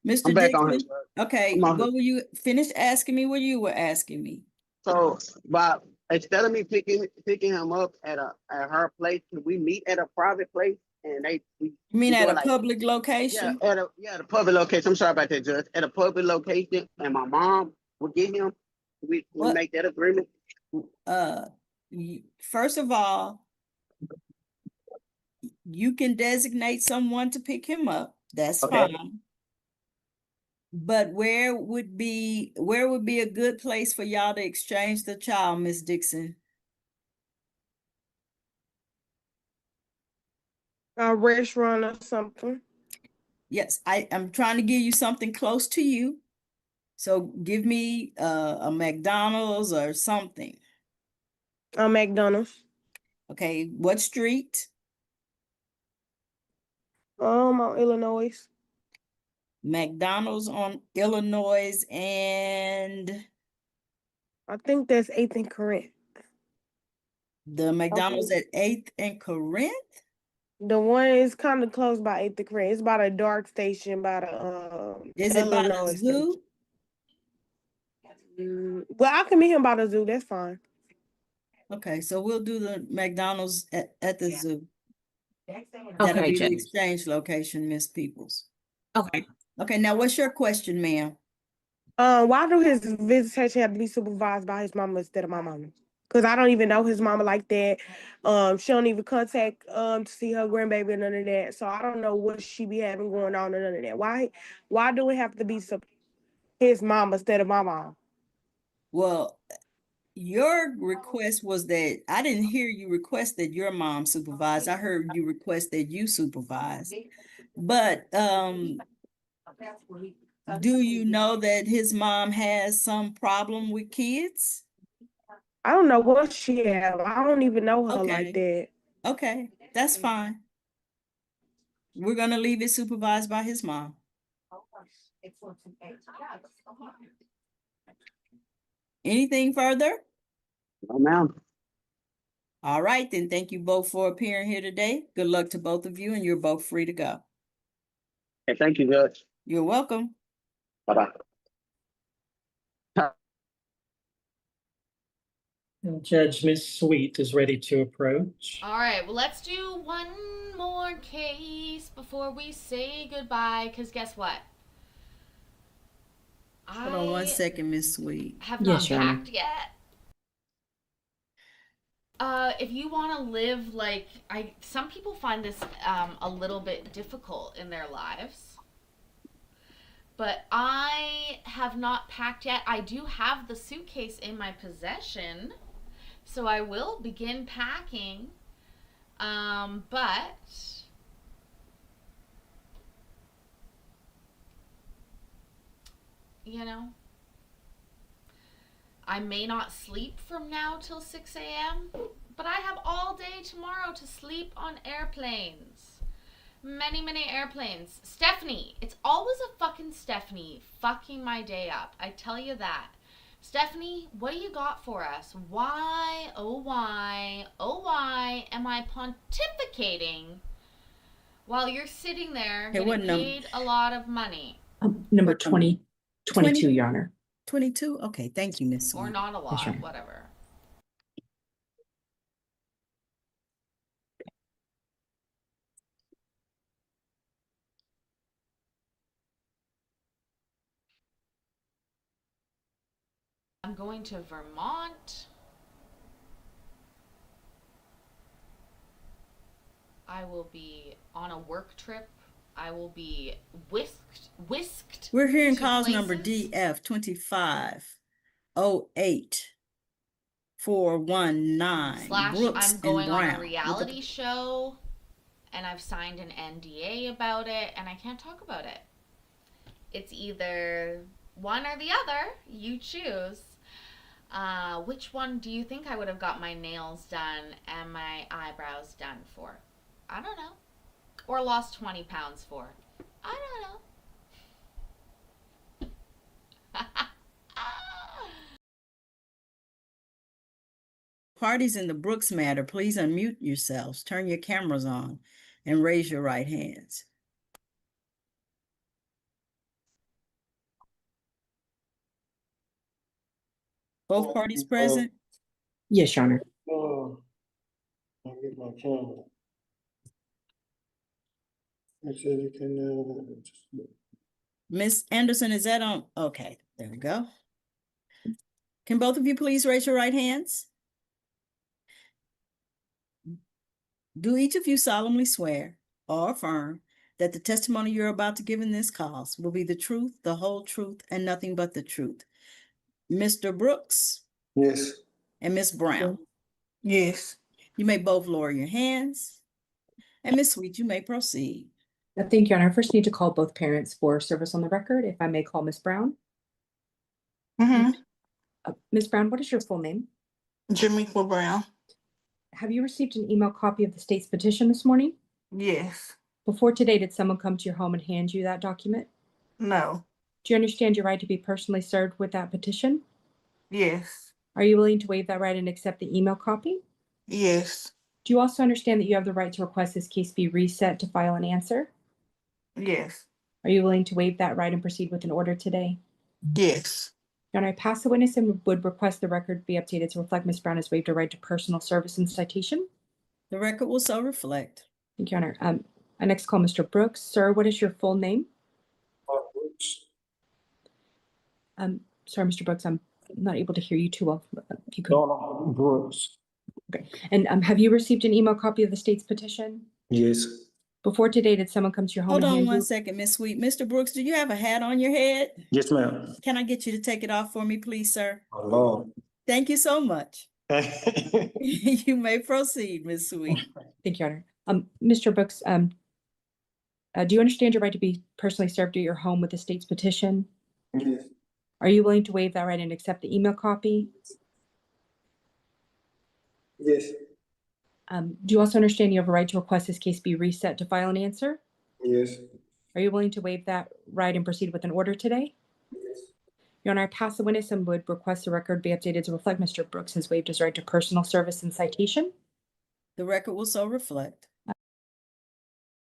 Mr. I'm back on Dixon, here. okay, I'm on what were you finish asking me what you were asking me? So, but instead of me picking him up at her place, can we meet at a private place and You mean do at it a like- public location? at a public location. I'm sorry about that, Judge. At a public location, and my mom will get him. We What? make that agreement. First of all, you can designate someone to pick him up. That's Okay. fine. But where would be a good place for y'all to exchange the child, Miss Dixon? A restaurant or something. Yes, I'm trying to give you something close to you. So give me a McDonald's or something. McDonald's. Okay, what street? On Illinois. McDonald's on Illinois and I think that's 8th and Corinth. the McDonald's at 8th and Corinth? The one is kind of close by 8th and Corinth. It's by the dark station by the Is it by the Illinois zoo? station. Well, I can meet him by the zoo. That's fine. Okay, so we'll do the McDonald's at the zoo. That'll Okay, be the Judge. exchange location, Miss Peoples. Okay. Okay, now what's your question, ma'am? Why do his visitation have to be supervised by his mama instead of my mama? Because I don't even know his mama like that. She don't even contact to see her grandbaby and none of that. So I don't know what she be having going on and none of that. Why do it have to be his mama instead of my mom? Well, your request was that I didn't hear you request that your mom supervise. I heard you request that you supervise. But Do you know that his mom has some problem with kids? I don't know what she have. I don't even know her like that. Okay, that's fine. We're gonna leave it supervised by his mom. Anything further? No, ma'am. All right, then thank you both for appearing here today. Good luck to both of you, and you're both free to go. Hey, thank you, Judge. You're welcome. Bye-bye. Judge Miss Sweet is ready to approach. All right, well, let's do one more case before we say goodbye, because guess what? Hold on one second, Miss Sweet. Have not Yes, Your Honor. packed yet. If you want to live like some people find this a little bit difficult in their lives, but I have not packed yet. I do have the suitcase in my possession, so I will begin packing. But you know, I may not sleep from now till 6 a.m., but I have all day tomorrow to sleep on airplanes. Many, many airplanes. Stephanie, it's always a fucking Stephanie fucking my day up. I tell you that. Stephanie, what do you got for us? Why, oh why am I pontificating while you're sitting there Hey, what getting number? paid a lot of money? Number 22, Your Honor. 22? Okay, thank you, Miss Or Sweet. not a lot, Sure. whatever. I'm going to Vermont. I will be on a work trip. I will be whisked. We're hearing to calls number places. DF 2508-419. Slash, Brooks I'm and going on Brown. a With reality show, and I've signed an NDA about it, and I can't talk about it. It's either one or the other. You choose. Which one do you think I would have got my nails done and my eyebrows done for? I don't know. Or lost 20 pounds for? I don't know. Parties in the Brooks matter, please unmute yourselves, turn your cameras on, and raise your right hands. Both parties present? Yes, Your Honor. I'll get my camera. I said you can, Miss Anderson, is that on? Okay, there we go. Can both of you please raise your right hands? Do each of you solemnly swear or affirm that the testimony you're about to give in this cause will be the truth, the whole truth, and nothing but the truth? Mr. Brooks yes. and Miss Brown, Yes. you may both lower your hands. And Miss Sweet, you may proceed. Thank you, Your Honor. I first need to call both parents for service on the record. If I may call Miss Brown. Ms. Brown, what is your full name? Jamaica Brown. Have you received an email copy of the state's petition this morning? Yes. Before today, did someone come to your home and hand you that document? No. Do you understand your right to be personally served with that petition? Yes. Are you willing to waive that right and accept the email copy? Yes. Do you also understand that you have the right to request this case be reset to file an answer? Yes. Are you willing to waive that right and proceed with an order today? Yes. Your Honor, I pass the witness and would request the record be updated to reflect Ms. Brown has waived her right to personal service and citation. The record will so reflect. Thank you, Your Honor. I next call Mr. Brooks. Sir, what is your full name? Sorry, Mr. Brooks, I'm not able to hear you too well. If you could. Brooks. Okay. And have you received an email copy of the state's petition? Yes. Before today, did someone come to your home Hold and on hand one you? second, Miss Sweet. Mr. Brooks, do you have a hat on your head? Yes, ma'am. Can I get you to take it off for me, please, sir? Oh, Lord. Thank you so much. You may proceed, Miss Sweet. Thank you, Your Honor. Mr. Brooks, Do you understand your right to be personally served at your home with the state's petition? Yes. Are you willing to waive that right and accept the email copy? Yes. Do you also understand you have a right to request this case be reset to file an answer? Yes. Are you willing to waive that right and proceed with an order today? Yes. Your Honor, I pass the witness and would request the record be updated to reflect Mr. Brooks has waived his right to personal service and citation. The record will so reflect.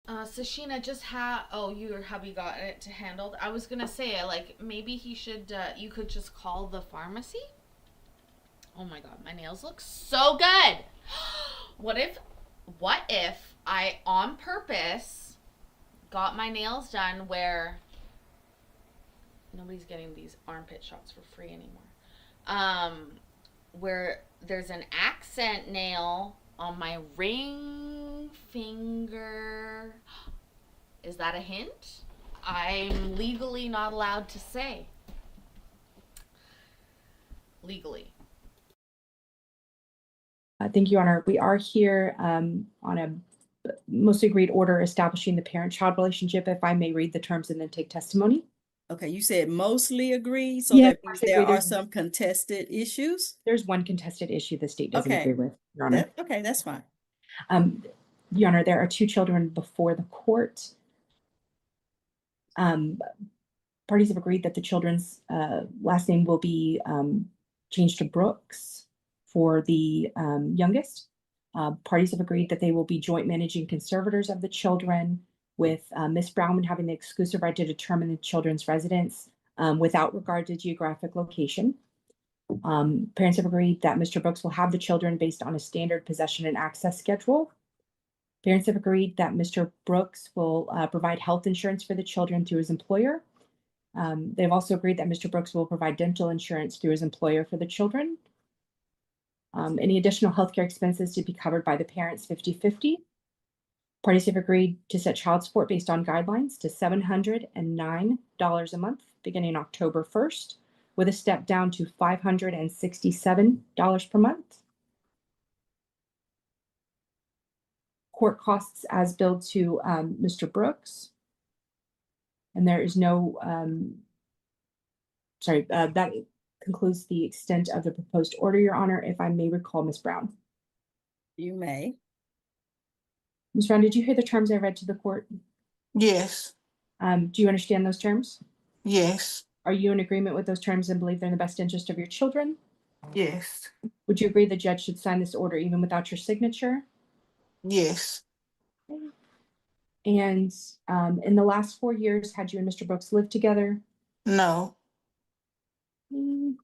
Sashina, your hubby got it handled. I was gonna say, like, maybe he should, you could just call the pharmacy? Oh my god, my nails look so good! What if I, on purpose, got my nails done where nobody's getting these armpit shots for free anymore. Where there's an accent nail on my ring finger. Is that a hint? I'm legally not allowed to say. Legally. Thank you, Your Honor. We are here on a mostly agreed order establishing the parent-child relationship. If I may read the terms and then take testimony. Okay, you said mostly agree, so Yeah, that means there are some contested issues? There's one contested issue the state doesn't Okay. agree with, Your Honor. Okay, that's fine. Your Honor, there are two children before the court. Parties have agreed that the children's last name will be changed to Brooks for the youngest. Parties have agreed that they will be joint managing conservators of the children, with Ms. Brown having the exclusive right to determine the children's residence without regard to geographic location. Parents have agreed that Mr. Brooks will have the children based on a standard possession and access schedule. Parents have agreed that Mr. Brooks will provide health insurance for the children through his employer. They've also agreed that Mr. Brooks will provide dental insurance through his employer for the children. Any additional healthcare expenses to be covered by the parents 50-50. Parties have agreed to set child support based on guidelines to $709 a month beginning October 1st, with a step down to $567 per month. Court costs as billed to Mr. Brooks. And there is no, that concludes the extent of the proposed order, Your Honor. If I may recall, Ms. Brown. You may. Ms. Brown, did you hear the terms I read to the court? Yes. Do you understand those terms? Yes. Are you in agreement with those terms and believe they're in the best interest of your children? Yes. Would you agree the judge should sign this order even without your signature? Yes. And in the last 4 years, had you and Mr. Brooks lived together? No. Do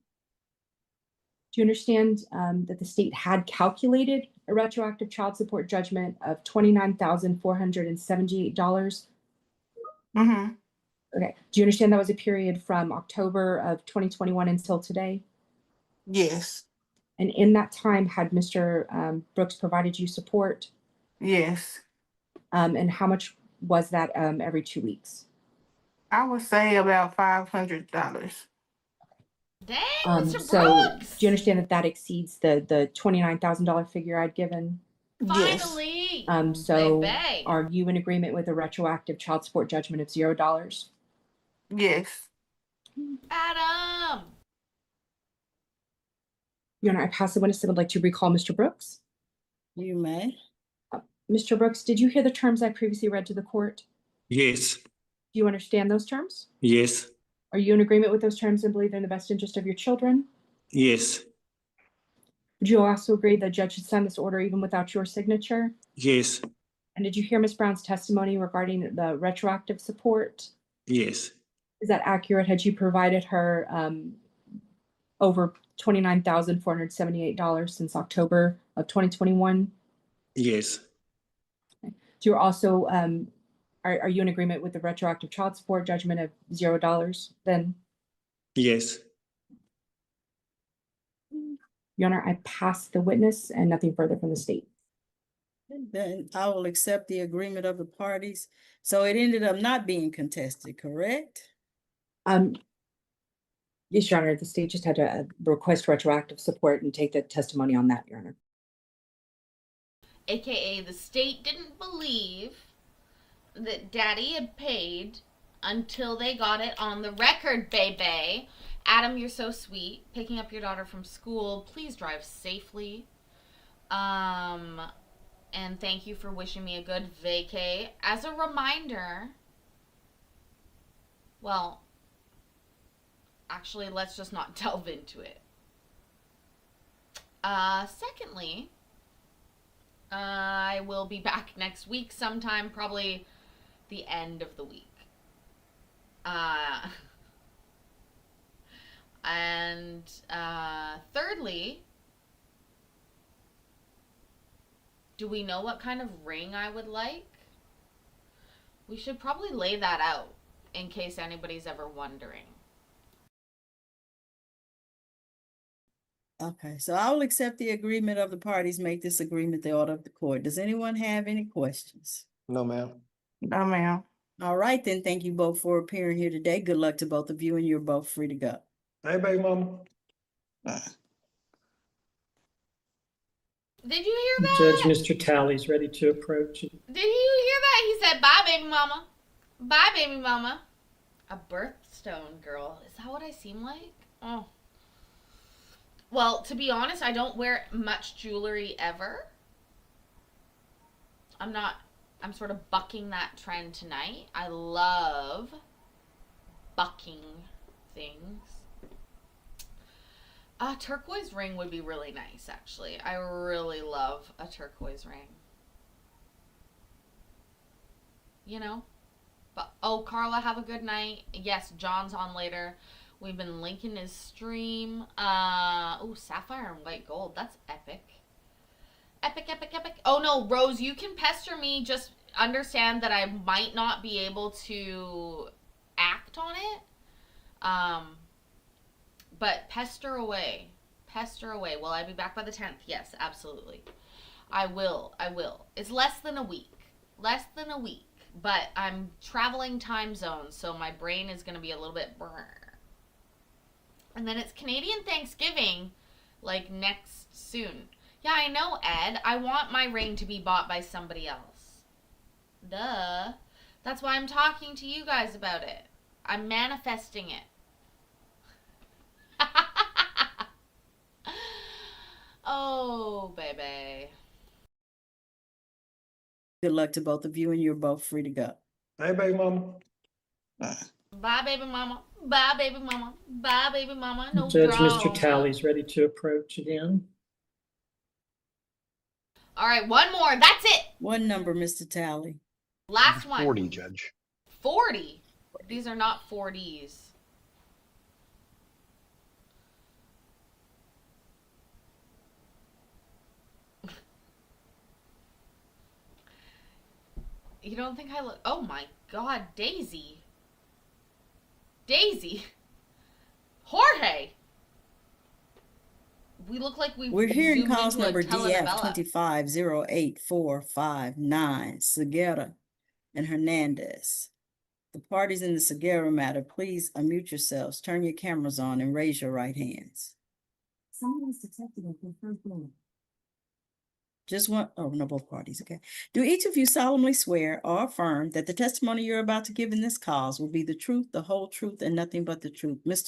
you understand that the state had calculated a retroactive child support judgment of $29,478? Mm-hmm. Okay. Do you understand that was a period from October of 2021 until today? Yes. And in that time, had Mr. Brooks provided you support? Yes. And how much was that every 2 weeks? I would say about $500. Dang, Mr. So Brooks! do you understand that that exceeds the $29,000 figure I'd given? Finally! So Baby. are you in agreement with a retroactive child support judgment of $0? Yes. Adam! Your Honor, I pass the witness and would like to recall Mr. Brooks. You may. Mr. Brooks, did you hear the terms I previously read to the court? Yes. Do you understand those terms? Yes. Are you in agreement with those terms and believe they're in the best interest of your children? Yes. Would you also agree the judge should sign this order even without your signature? Yes. And did you hear Ms. Brown's testimony regarding the retroactive support? Yes. Is that accurate? Had you provided her over $29,478 since October of 2021? Yes. So you're also, are you in agreement with the retroactive child support judgment of $0 then? Yes. Your Honor, I pass the witness and nothing further from the state. Then I will accept the agreement of the parties. So it ended up not being contested, correct? Yes, Your Honor, the state just had to request retroactive support and take the testimony on that, Your Honor. AKA the state didn't believe that Daddy had paid until they got it on the record, baby. Adam, you're so sweet. Picking up your daughter from school. Please drive safely. And thank you for wishing me a good vacay. As a reminder, well, actually, let's just not delve into it. Secondly, I will be back next week sometime, probably the end of the week. Thirdly, do we know what kind of ring I would like? We should probably lay that out in case anybody's ever wondering. Okay, so I will accept the agreement of the parties, make this agreement the order of the court. Does anyone have any questions? No, ma'am. No, ma'am. All right, then, thank you both for appearing here today. Good luck to both of you, and you're both free to go. Hey, baby mama. Did you hear that? Judge Mr. Talley's ready to approach. Did you hear that? He said, bye, baby mama. Bye, baby mama. A birthstone girl. Is that what I seem like? Oh. Well, to be honest, I don't wear much jewelry ever. I'm sort of bucking that trend tonight. I love bucking things. A turquoise ring would be really nice, actually. I really love a turquoise ring. You know? But, oh, Carla, have a good night. Yes, John's on later. We've been linking his stream. Oh, sapphire and white gold. That's epic. Epic, epic, epic. Oh, no, Rose, you can pester me. Just understand that I might not be able to act on it. But pester away. Pester away. Will I be back by the 10th? Yes, absolutely. I will. It's less than a week. Less than a week. But I'm traveling time zones, so my brain is going to be a little bit brr. And then it's Canadian Thanksgiving, like next soon. Yeah, I know, Ed. I want my ring to be bought by somebody else. Duh. That's why I'm talking to you guys about it. I'm manifesting it. Oh, baby. Good luck to both of you, and you're both free to go. Hey, baby mama. Bye, baby mama. Bye, baby mama. Bye, baby mama. No Judge drama. Mr. Talley's ready to approach again. All right, one more. That's it. What number, Mr. Talley? Last one. 40, Judge. 40. These are not 40s. You don't think I look... Oh my God, Daisy. Daisy. Jorge. We look like We're hearing zoomed calls into a number DF telenovela. 2508459, Segura and Hernandez. The parties in the Segura matter, please unmute yourselves, turn your cameras on, and raise your right hands. Someone is detected and confirmed. Just one, oh, no, both parties, okay. Do each of you solemnly swear or affirm that the testimony you're about to give in this cause will be the truth, the whole truth, and nothing but the truth? Ms.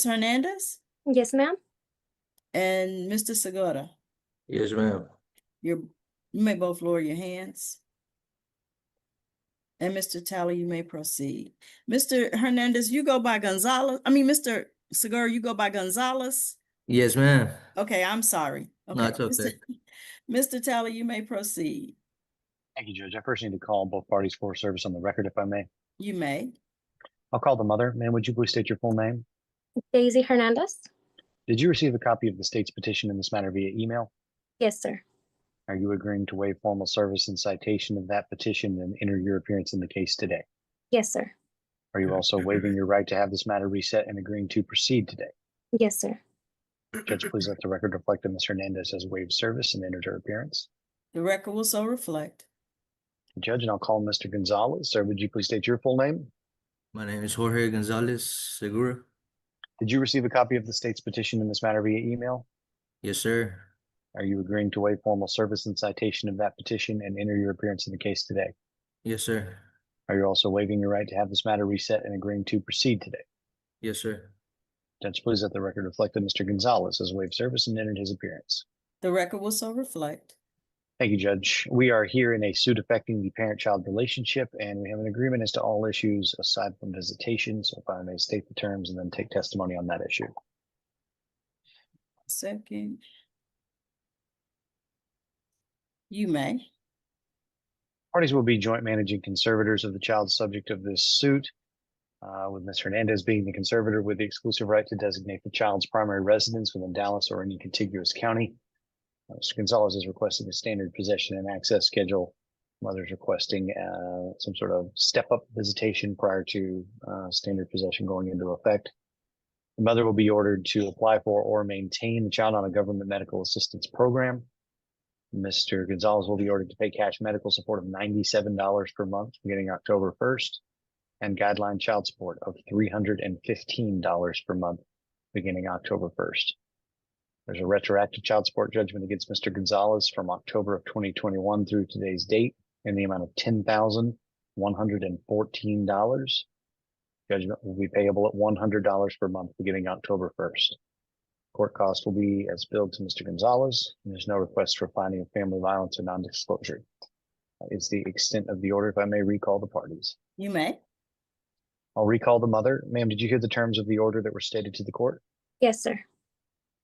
Hernandez? Yes, ma'am. And Mr. Segura? Yes, ma'am. You may both lower your hands. And Mr. Talley, you may proceed. Mr. Hernandez, you go by Gonzalez. I mean, Mr. Segura, you go by Gonzalez? Yes, ma'am. Okay, I'm sorry. No, it's okay. Mr. Talley, you may proceed. Thank you, Judge. I first need to call both parties for service on the record, if I may. You may. I'll call the mother. Ma'am, would you please state your full name? Daisy Hernandez? Did you receive a copy of the state's petition in this matter via email? Yes, sir. Are you agreeing to waive formal service and citation of that petition and enter your appearance in the case today? Yes, sir. Are you also waiving your right to have this matter reset and agreeing to proceed today? Yes, sir. Judge, please let the record reflect that Ms. Hernandez has waived service and entered her appearance. The record will so reflect. Judge, and I'll call Mr. Gonzalez. Sir, would you please state your full name? My name is Jorge Gonzalez Segura. Did you receive a copy of the state's petition in this matter via email? Yes, sir. Are you agreeing to waive formal service and citation of that petition and enter your appearance in the case today? Yes, sir. Are you also waiving your right to have this matter reset and agreeing to proceed today? Yes, sir. Judge, please let the record reflect that Mr. Gonzalez has waived service and entered his appearance. The record will so reflect. Thank you, Judge. We are here in a suit affecting the parent-child relationship, and we have an agreement as to all issues aside from visitation. So if I may state the terms and then take testimony on that issue. Second. You may. Parties will be joint managing conservators of the child subject of this suit, with Ms. Hernandez being the conservator with the exclusive right to designate the child's primary residence within Dallas or any contiguous county. Mr. Gonzalez is requesting a standard possession and access schedule. Mother's requesting some sort of step-up visitation prior to standard possession going into effect. The mother will be ordered to apply for or maintain the child on a government medical assistance program. Mr. Gonzalez will be ordered to pay cash medical support of $97 per month beginning October 1st and guideline child support of $315 per month beginning October 1st. There's a retroactive child support judgment against Mr. Gonzalez from October of 2021 through today's date in the amount of $10,114. Judgment will be payable at $100 per month beginning October 1st. Court costs will be as billed to Mr. Gonzalez, and there's no request for finding of family violence or non-disclosure. Is the extent of the order, if I may recall the parties. You may. I'll recall the mother. Ma'am, did you hear the terms of the order that were stated to the court? Yes, sir.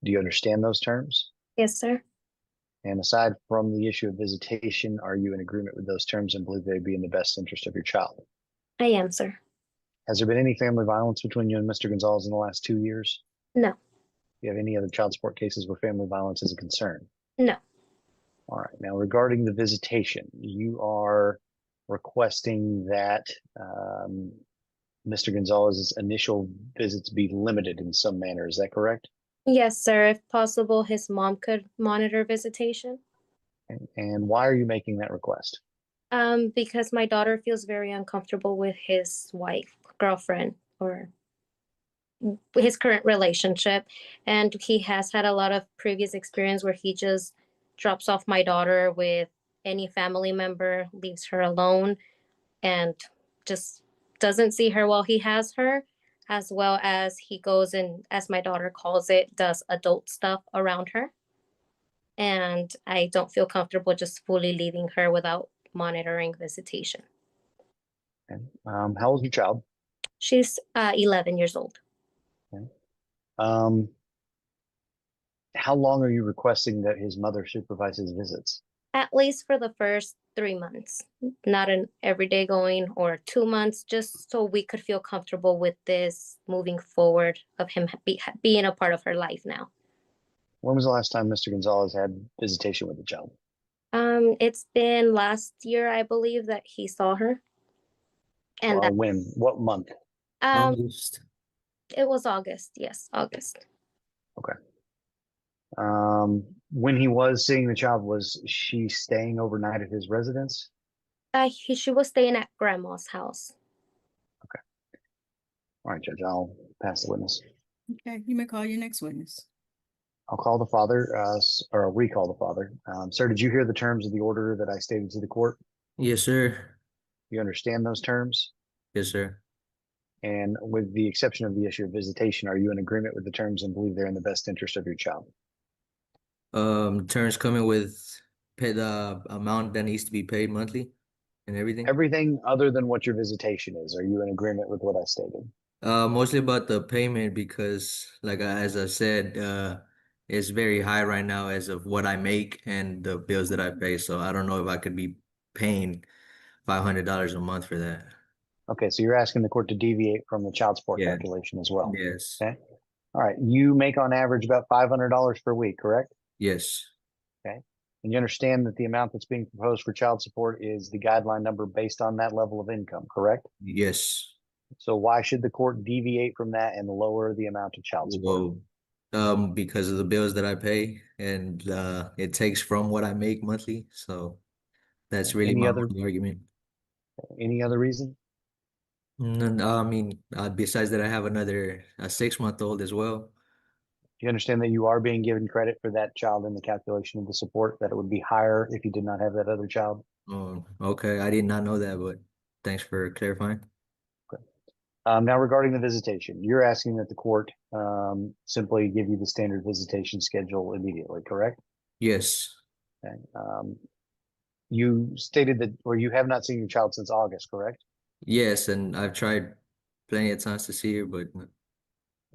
Do you understand those terms? Yes, sir. And aside from the issue of visitation, are you in agreement with those terms and believe they'd be in the best interest of your child? I am, sir. Has there been any family violence between you and Mr. Gonzalez in the last 2 years? No. Do you have any other child support cases where family violence is a concern? No. All right. Now, regarding the visitation, you are requesting that Mr. Gonzalez's initial visits be limited in some manner. Is that correct? Yes, sir. If possible, his mom could monitor visitation. And why are you making that request? Because my daughter feels very uncomfortable with his wife, girlfriend, or his current relationship. And he has had a lot of previous experience where he just drops off my daughter with any family member, leaves her alone, and just doesn't see her while he has her, as well as he goes and, as my daughter calls it, does adult stuff around her. And I don't feel comfortable just fully leaving her without monitoring visitation. Okay. How old is your child? She's 11 years old. Okay. How long are you requesting that his mother supervises visits? At least for the first 3 months, not an everyday going, or 2 months, just so we could feel comfortable with this moving forward of him being a part of her life now. When was the last time Mr. Gonzalez had visitation with the child? It's been last year, I believe, that he saw her. And that, When? What month? August. it was August. Yes, August. Okay. When he was seeing the child, was she staying overnight at his residence? She was staying at grandma's house. All right, Judge, I'll pass the witness. Okay, you may call your next witness. I'll call the father, or I'll recall the father. Sir, did you hear the terms of the order that I stated to the court? Yes, sir. You understand those terms? Yes, sir. And with the exception of the issue of visitation, are you in agreement with the terms and believe they're in the best interest of your child? Terms coming with pay the amount that needs to be paid monthly and everything. Everything other than what your visitation is, are you in agreement with what I stated? Mostly about the payment because, like as I said, it's very high right now as of what I make and the bills that I pay. So I don't know if I could be paying $500 a month for that. Okay, so you're asking the court to deviate from the child support Yeah. calculation as well. Yes. Okay. All right. You make on average about $500 per week, correct? Yes. Okay. And you understand that the amount that's being proposed for child support is the guideline number based on that level of income, correct? Yes. So why should the court deviate from that and lower the amount of child support? Well, because of the bills that I pay and it takes from what I make monthly. So that's really Any my other- only argument. Any other reason? No, I mean, besides that, I have a 6-month-old as well. Do You understand that you are being given credit for that child in the calculation of the support, that it would be higher if you did not have that other child? Okay, I did not know that, but thanks for clarifying. Now regarding the visitation, you're asking that the court simply give you the standard visitation schedule immediately, correct? Yes. Okay. You stated that, or you have not seen your child since August, correct? Yes, and I've tried plenty of times to see her, but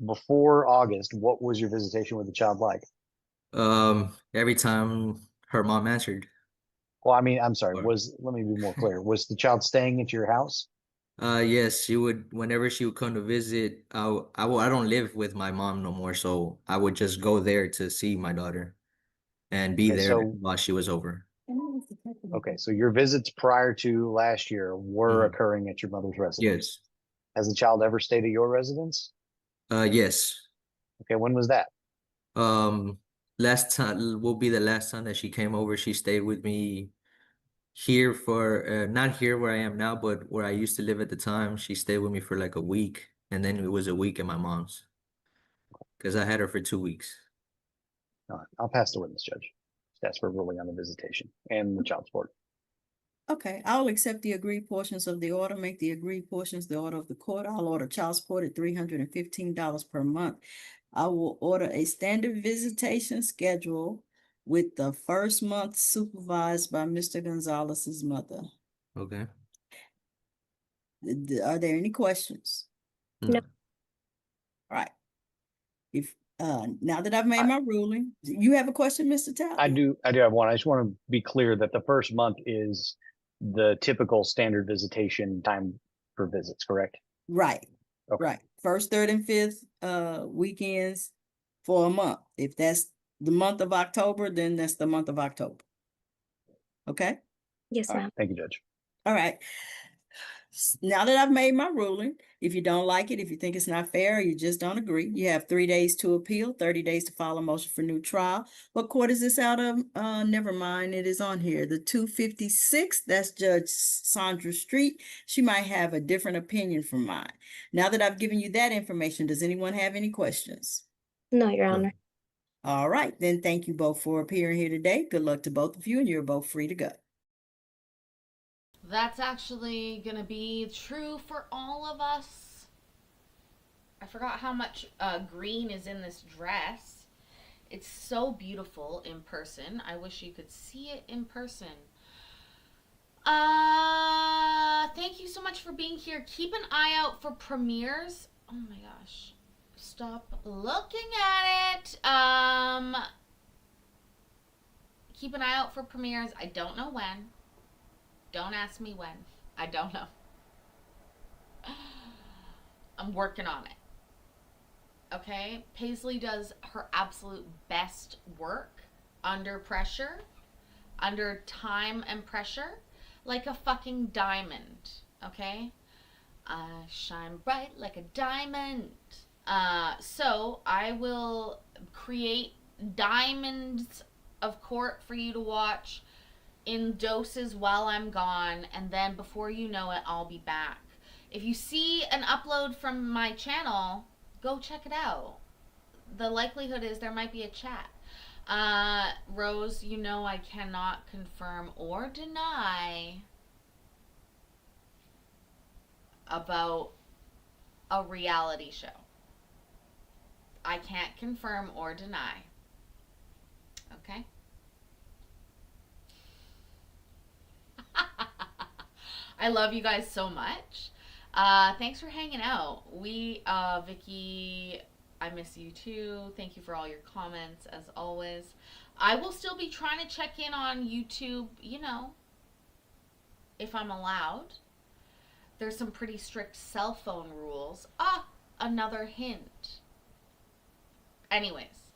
Before August, what was your visitation with the child like? every time her mom answered. Well, I mean, I'm sorry, let me be more clear. Was the child staying at your house? Yes, she would, whenever she would come to visit, I don't live with my mom no more, so I would just go there to see my daughter and be Okay, there so while she was over. okay, so your visits prior to last year were occurring at your mother's residence. Yes. Has the child ever stayed at your residence? Yes. Okay, when was that? Last time will be the last time that she came over. She stayed with me here for not here where I am now, but where I used to live at the time. She stayed with me for like a week, and then it was a week at my mom's because I had her for 2 weeks. All right, I'll pass the witness, Judge. That's for ruling on the visitation and the child support. Okay, I'll accept the agreed portions of the order, make the agreed portions the order of the court. I'll order child support at $315 per month. I will order a standard visitation schedule with the first month supervised by Mr. Gonzalez's mother. Okay. Are there any questions? No. All right. If now that I've made my ruling, you have a question, Mr. Talbot? I do have one. I just want to be clear that the first month is the typical standard visitation time for visits, correct? Right. Okay. Right. First, third, and fifth weekends for a month. If that's the month of October, then that's the month of October. Okay? Yes, All right, ma'am. thank you, Judge. All right. Now that I've made my ruling, if you don't like it, if you think it's not fair, or you just don't agree, you have 3 days to appeal, 30 days to file a motion for new trial. What court is this out of? Never mind, it is on here. The 256, that's Judge Sandra Street. She might have a different opinion from mine. Now that I've given you that information, does anyone have any questions? No, Your Honor. All right, then thank you both for appearing here today. Good luck to both of you, and you're both free to go. That's actually gonna be true for all of us. I forgot how much green is in this dress. It's so beautiful in person. I wish you could see it in person. Thank you so much for being here. Keep an eye out for premieres. Oh my gosh. Stop looking at it. Keep an eye out for premieres. I don't know when. Don't ask me when. I don't know. I'm working on it. Okay? Paisley does her absolute best work under pressure, under time and pressure, like a fucking diamond. Okay? Shine bright like a diamond. So I will create diamonds of court for you to watch in doses while I'm gone, and then before you know it, I'll be back. If you see an upload from my channel, go check it out. The likelihood is there might be a chat. Rose, you know I cannot confirm or deny about a reality show. I can't confirm or deny. Okay? I love you guys so much. Thanks for hanging out. Vicky, I miss you too. Thank you for all your comments as always. I will still be trying to check in on YouTube, you know, if I'm allowed. There's some pretty strict cell phone rules. Another hint. Anyways,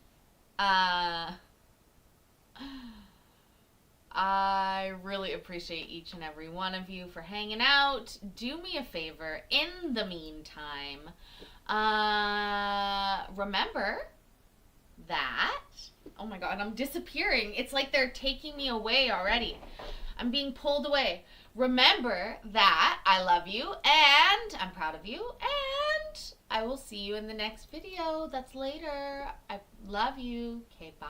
I really appreciate each and every one of you for hanging out. Do me a favor, in the meantime, remember that, oh my god, I'm disappearing. It's like they're taking me away already. I'm being pulled away. Remember that I love you and I'm proud of you, and I will see you in the next video. That's later. I love you. Okay, bye.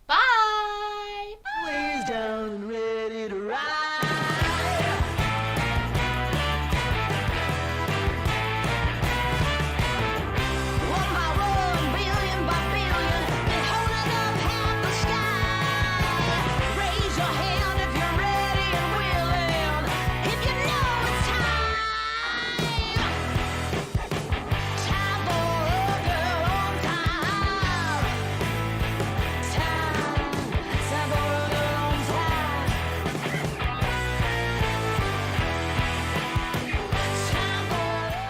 Bye. Bye. Ways down and ready to ride.